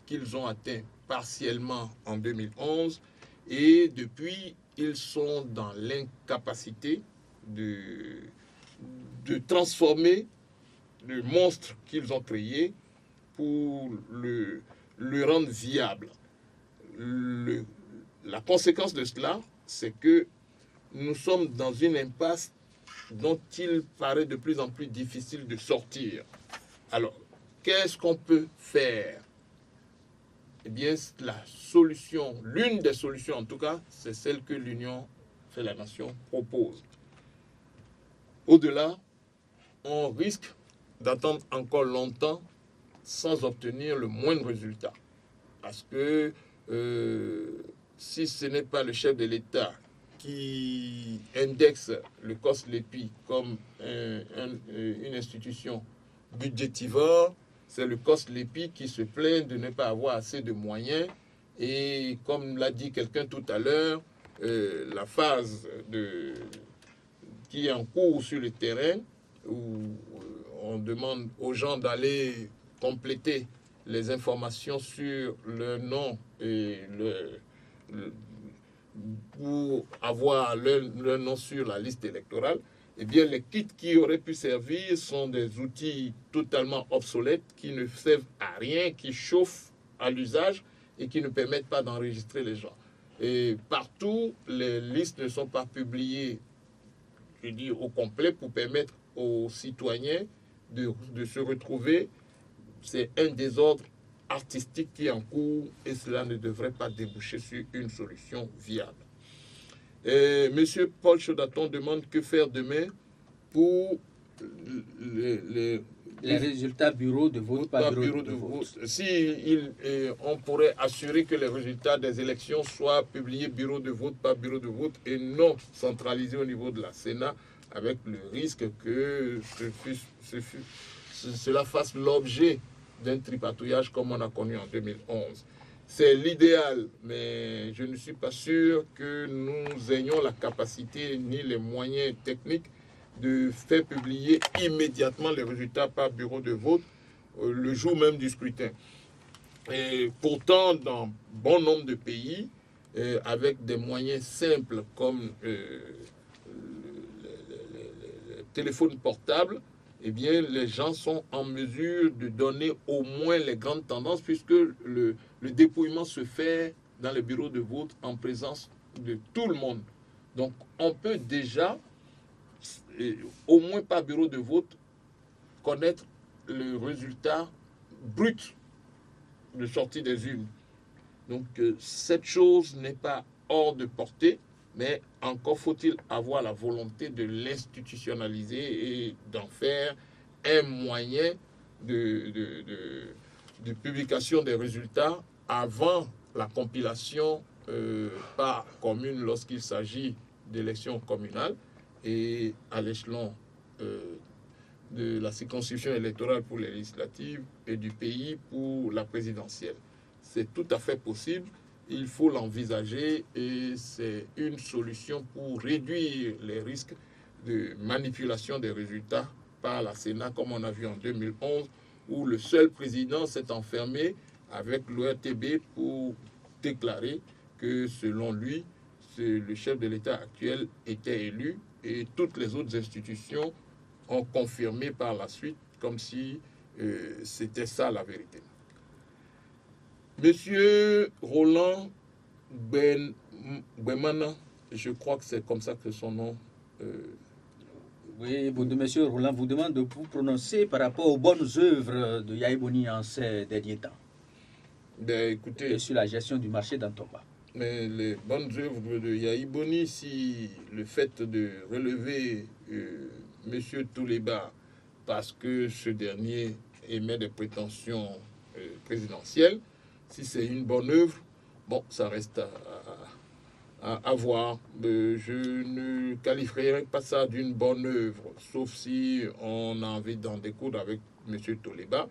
qu'ils ont atteint partiellement en 2011 et depuis, ils sont dans l'incapacité de transformer le monstre qu'ils ont créé pour le rendre viable. La conséquence de cela, c'est que nous sommes dans une impasse dont il paraît de plus en plus difficile de sortir. Alors, qu'est-ce qu'on peut faire? Eh bien, la solution, l'une des solutions en tout cas, c'est celle que l'Union fait la nation propose. Au-delà, on risque d'attendre encore longtemps sans obtenir le moindre résultat. Parce que si ce n'est pas le chef de l'État qui indexe le COS-LEPI comme une institution budgétivore, c'est le COS-LEPI qui se plaint de ne pas avoir assez de moyens. Et comme l'a dit quelqu'un tout à l'heure, la phase qui est en cours sur le terrain, où on demande aux gens d'aller compléter les informations sur le nom et pour avoir leur nom sur la liste électorale, eh bien, les kits qui auraient pu servir sont des outils totalement obsolètes qui ne servent à rien, qui chauffent à l'usage et qui ne permettent pas d'enregistrer les gens. Et partout, les listes ne sont pas publiées, je dis, au complet pour permettre aux citoyens de se retrouver. C'est un désordre artistique qui est en cours et cela ne devrait pas déboucher sur une solution viable. Monsieur Paul Chaudaton demande que faire demain pour les résultats bureau de vote, pas bureau de vote. Si on pourrait assurer que les résultats des élections soient publiés bureau de vote, pas bureau de vote, et non centralisés au niveau de la Sénat, avec le risque que cela fasse l'objet d'un tripatouillage comme on a connu en 2011. C'est l'idéal, mais je ne suis pas sûr que nous ayons la capacité ni les moyens techniques de faire publier immédiatement les résultats par bureau de vote le jour même du scrutin. Et pourtant, dans bon nombre de pays, avec des moyens simples comme le téléphone portable, eh bien, les gens sont en mesure de donner au moins les grandes tendances puisque le dépouillement se fait dans les bureaux de vote en présence de tout le monde. Donc, on peut déjà au moins par bureau de vote, connaître le résultat brut de sortie des urnes. Donc cette chose n'est pas hors de portée, mais encore faut-il avoir la volonté de l'institutionnaliser et d'en faire un moyen de publication des résultats avant la compilation par commune lorsqu'il s'agit d'élections communales et à l'échelon de la circonscription électorale pour les législatives et du pays pour la présidentielle. C'est tout à fait possible, il faut l'envisager et c'est une solution pour réduire les risques de manipulation des résultats par la Sénat, comme on a vu en 2011, où le seul président s'est enfermé avec l'ORTB pour déclarer que selon lui, le chef de l'État actuel était élu et toutes les autres institutions ont confirmé par la suite comme si c'était ça la vérité. Monsieur Roland Gbemana, je crois que c'est comme ça que son nom... Oui, monsieur Roland vous demande de vous prononcer par rapport aux bonnes œuvres de Yahi Boni en ces derniers temps. Ben, écoutez, et sur la gestion du marché d'Antokpa. Mais les bonnes œuvres de Yahi Boni, si le fait de relever Monsieur Touleba parce que ce dernier émet des prétentions présidentielles, si c'est une bonne œuvre, bon, ça reste à voir. Je ne qualifierais pas ça d'une bonne œuvre, sauf si on a envie d'en découdre avec M. Touleba.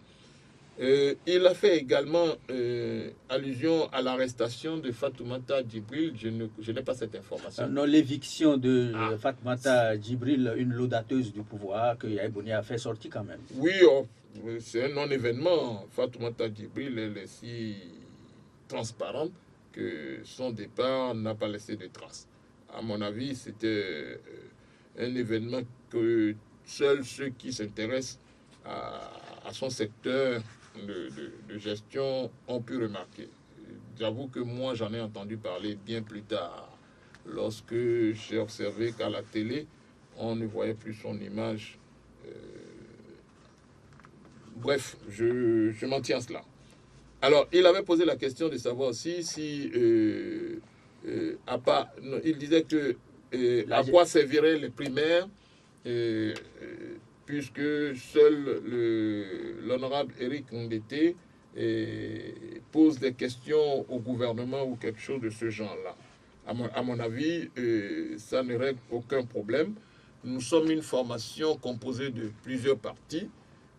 Il a fait également allusion à l'arrestation de Fatoumata Djibril. Je n'ai pas cette information. Non, l'éviction de Fatoumata Djibril, une laudateuse du pouvoir que Yahi Boni a fait sortir quand même. Oui, c'est un non-événement. Fatoumata Djibril, elle est si transparente que son départ n'a pas laissé de traces. À mon avis, c'était un événement que seuls ceux qui s'intéressent à son secteur de gestion ont pu remarquer. J'avoue que moi, j'en ai entendu parler bien plus tard, lorsque j'ai observé qu'à la télé, on ne voyait plus son image. Bref, je m'en tiens à cela. Alors, il avait posé la question de savoir aussi si, il disait que à quoi serviraient les primaires, puisque seul l'honorable Éric Ndété pose des questions au gouvernement ou quelque chose de ce genre-là. À mon avis, ça ne règle aucun problème. Nous sommes une formation composée de plusieurs partis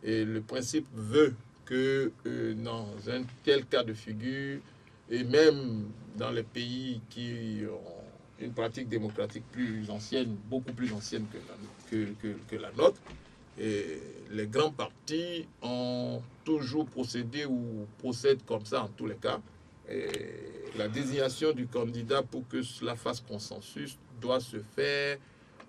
et le principe veut que dans un tel cas de figure, et même dans les pays qui ont une pratique démocratique plus ancienne, beaucoup plus ancienne que la nôtre, et les grands partis ont toujours procédé ou procèdent comme ça en tous les cas. Et la désignation du candidat pour que cela fasse consensus doit se faire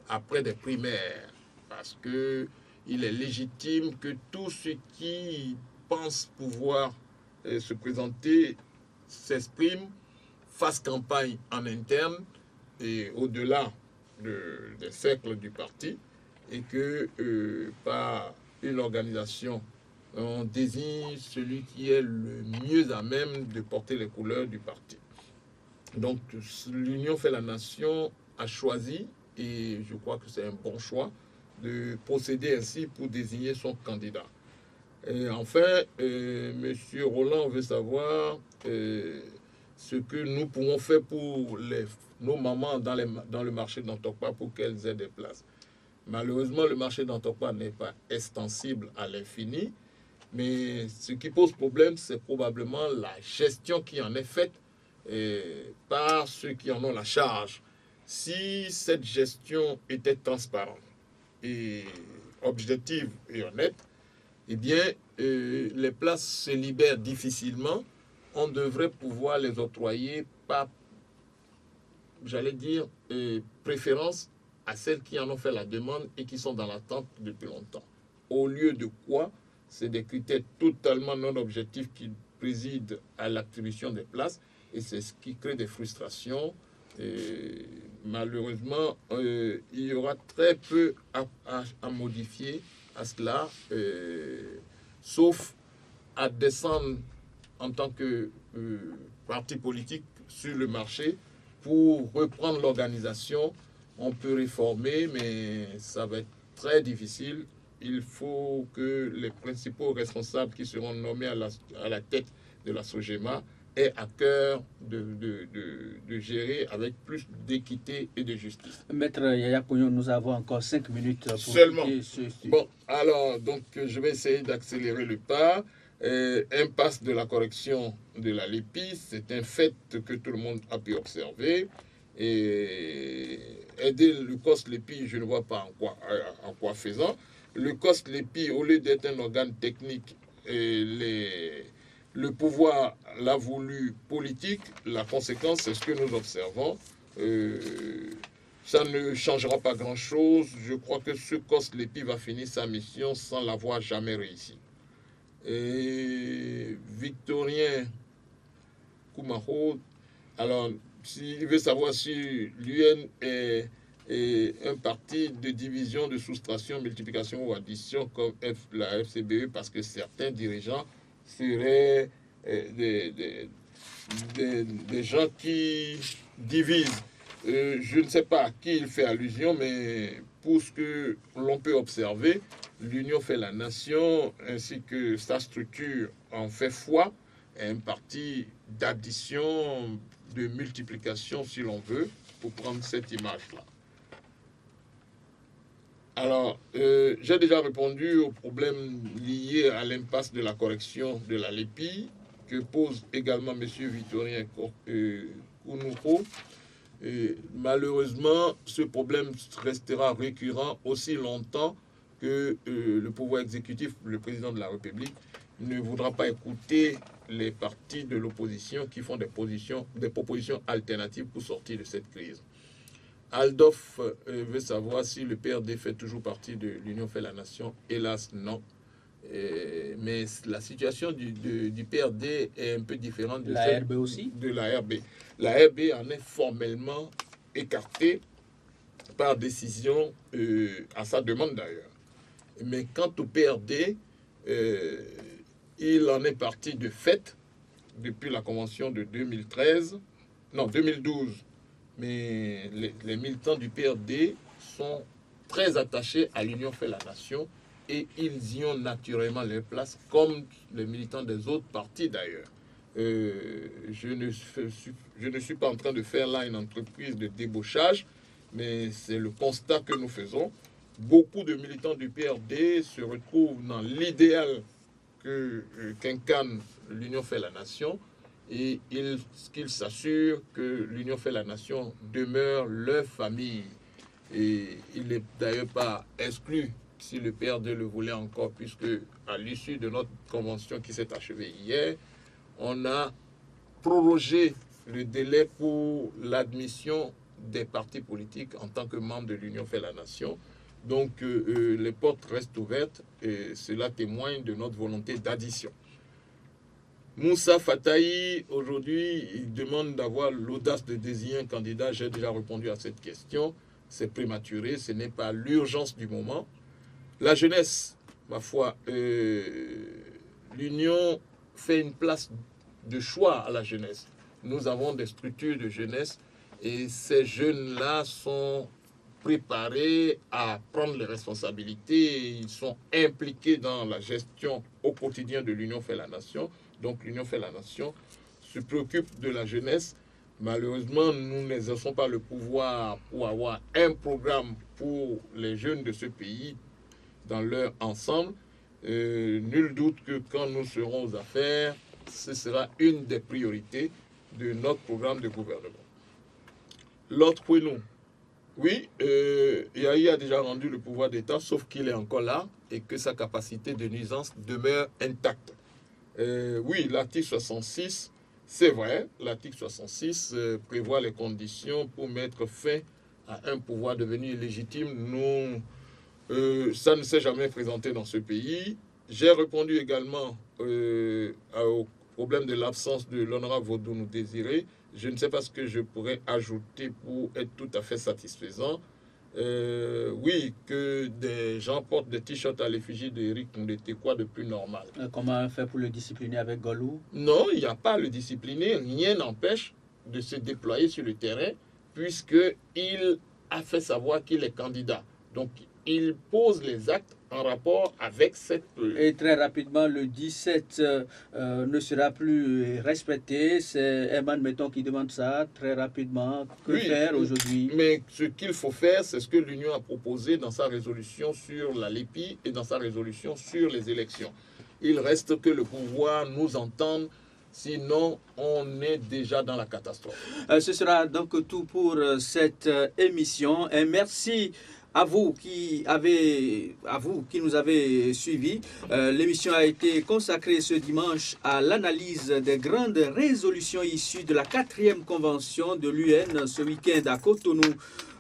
après des primaires, parce qu'il est légitime que tous ceux qui pensent pouvoir se présenter s'expriment, fassent campagne en interne et au-delà des cercles du parti, et que par une organisation, on désigne celui qui est le mieux à même de porter les couleurs du parti. Donc l'Union fait la nation a choisi, et je crois que c'est un bon choix, de procéder ainsi pour désigner son candidat. Et enfin, M. Roland veut savoir ce que nous pouvons faire pour nos mamans dans le marché d'Antokpa pour qu'elles aient des places. Malheureusement, le marché d'Antokpa n'est pas extensible à l'infini, mais ce qui pose problème, c'est probablement la gestion qui en est faite par ceux qui en ont la charge. Si cette gestion était transparente et objective et honnête, eh bien, les places se libèrent difficilement. On devrait pouvoir les octroyer par, j'allais dire, préférence à celles qui en ont fait la demande et qui sont dans l'attente depuis longtemps. Au lieu de quoi, c'est des critères totalement non objectifs qui président à l'attribution des places et c'est ce qui crée des frustrations Et malheureusement, il y aura très peu à modifier à cela, sauf à descendre en tant que parti politique sur le marché pour reprendre l'organisation. On peut réformer, mais ça va être très difficile. Il faut que les principaux responsables qui seront nommés à la tête de la SOGEMA aient à cœur de gérer avec plus d'équité et de justice. Maître Yaya Koyon, nous avons encore 5 minutes pour seulement. ce... Bon, alors, donc, je vais essayer d'accélérer le pas. Impasse de la correction de la LEPI, c'est un fait que tout le monde a pu observer. Et aider le COS-LEPI, je ne vois pas en quoi faisant. Le COS-LEPI, au lieu d'être un organe technique, le pouvoir l'a voulu politique. La conséquence, c'est ce que nous observons. Ça ne changera pas grand-chose. Je crois que ce COS-LEPI va finir sa mission sans l'avoir jamais réussi. Et Victorien Koumaro, alors, s'il veut savoir si l'UN est un parti de division, de soustraction, multiplication ou addition comme la FCBE, parce que certains dirigeants seraient des gens qui divisent. Je ne sais pas à qui il fait allusion, mais pour ce que l'on peut observer, l'Union fait la nation, ainsi que sa structure en fait foi, un parti d'addition, de multiplication, si l'on veut, pour prendre cette image-là. Alors, j'ai déjà répondu aux problèmes liés à l'impasse de la correction de la LEPI, que pose également M. Victorien Kounouko. Malheureusement, ce problème restera récurrent aussi longtemps que le pouvoir exécutif, le président de la République, ne voudra pas écouter les partis de l'opposition qui font des propositions alternatives pour sortir de cette crise. Aldof veut savoir si le PRD fait toujours partie de l'Union fait la nation. Hélas, non. Mais la situation du PRD est un peu différente de la RB aussi. De la RB. La RB en est formellement écartée par décision, à sa demande d'ailleurs. Mais quant au PRD, il en est parti de fait depuis la convention de 2012. Mais les militants du PRD sont très attachés à l'Union fait la nation et ils y ont naturellement leur place, comme les militants des autres partis d'ailleurs. Je ne suis pas en train de faire là une entreprise de débauchage, mais c'est le constat que nous faisons. Beaucoup de militants du PRD se retrouvent dans l'idéal qu'incarne l'Union fait la nation, et qu'ils s'assurent que l'Union fait la nation demeure leur famille. Et il n'est d'ailleurs pas exclu, si le PRD le voulait encore, puisque à l'issue de notre convention qui s'est achevée hier, on a prorogé le délai pour l'admission des partis politiques en tant que membres de l'Union fait la nation. Donc les portes restent ouvertes et cela témoigne de notre volonté d'addition. Moussa Fatahi, aujourd'hui, il demande d'avoir l'audace de désigner un candidat. J'ai déjà répondu à cette question. C'est prématuré, ce n'est pas l'urgence du moment. La jeunesse, ma foi, l'Union fait une place de choix à la jeunesse. Nous avons des structures de jeunesse et ces jeunes-là sont préparés à prendre les responsabilités. Ils sont impliqués dans la gestion au quotidien de l'Union fait la nation. Donc l'Union fait la nation se préoccupe de la jeunesse. Malheureusement, nous n'exerçons pas le pouvoir pour avoir un programme pour les jeunes de ce pays dans leur ensemble. Nul doute que quand nous serons aux affaires, ce sera une des priorités de notre programme de gouvernement. L'autre point, nous. Oui, Yahi a déjà rendu le pouvoir d'État, sauf qu'il est encore là et que sa capacité de nuisance demeure intacte. Oui, l'article 66, c'est vrai, l'article 66 prévoit les conditions pour mettre fin à un pouvoir devenu illégitime. Ça ne s'est jamais présenté dans ce pays. J'ai répondu également problème de l'absence de l'honorable Vaudounou Désiré. Je ne sais pas ce que je pourrais ajouter pour être tout à fait satisfaisant. Oui, que des gens portent des t-shirts à l'effigie d'Éric Ndete, quoi de plus normal? Comment on fait pour le discipliner avec Golou? Non, il n'y a pas à le discipliner. Rien n'empêche de se déployer sur le terrain puisqu'il a fait savoir qu'il est candidat. Donc, il pose les actes en rapport avec cette... Et très rapidement, le 17 ne sera plus respecté. C'est Herman Metton qui demande ça très rapidement. Que faire aujourd'hui? Mais ce qu'il faut faire, c'est ce que l'Union a proposé dans sa résolution sur la LEPI et dans sa résolution sur les élections. Il reste que le pouvoir nous entende. Sinon, on est déjà dans la catastrophe. Ce sera donc tout pour cette émission. Et merci à vous qui nous avez suivis. L'émission a été consacrée ce dimanche à l'analyse des grandes résolutions issues de la 4e convention de l'UN ce week-end à Cotonou.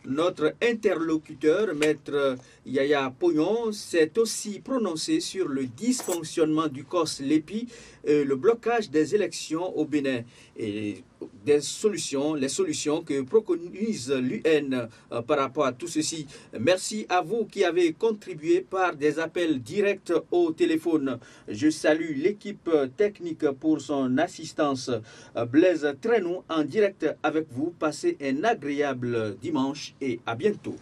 Notre interlocuteur, Maître Yaya Pognon, s'est aussi prononcé sur le dysfonctionnement du COS-LEPI et le blocage des élections au Bénin et les solutions que préconise l'UN par rapport à tout ceci. Merci à vous qui avez contribué par des appels directs au téléphone. Je salue l'équipe technique pour son assistance. Blaise Trenou en direct avec vous. Passez un agréable dimanche et à bientôt.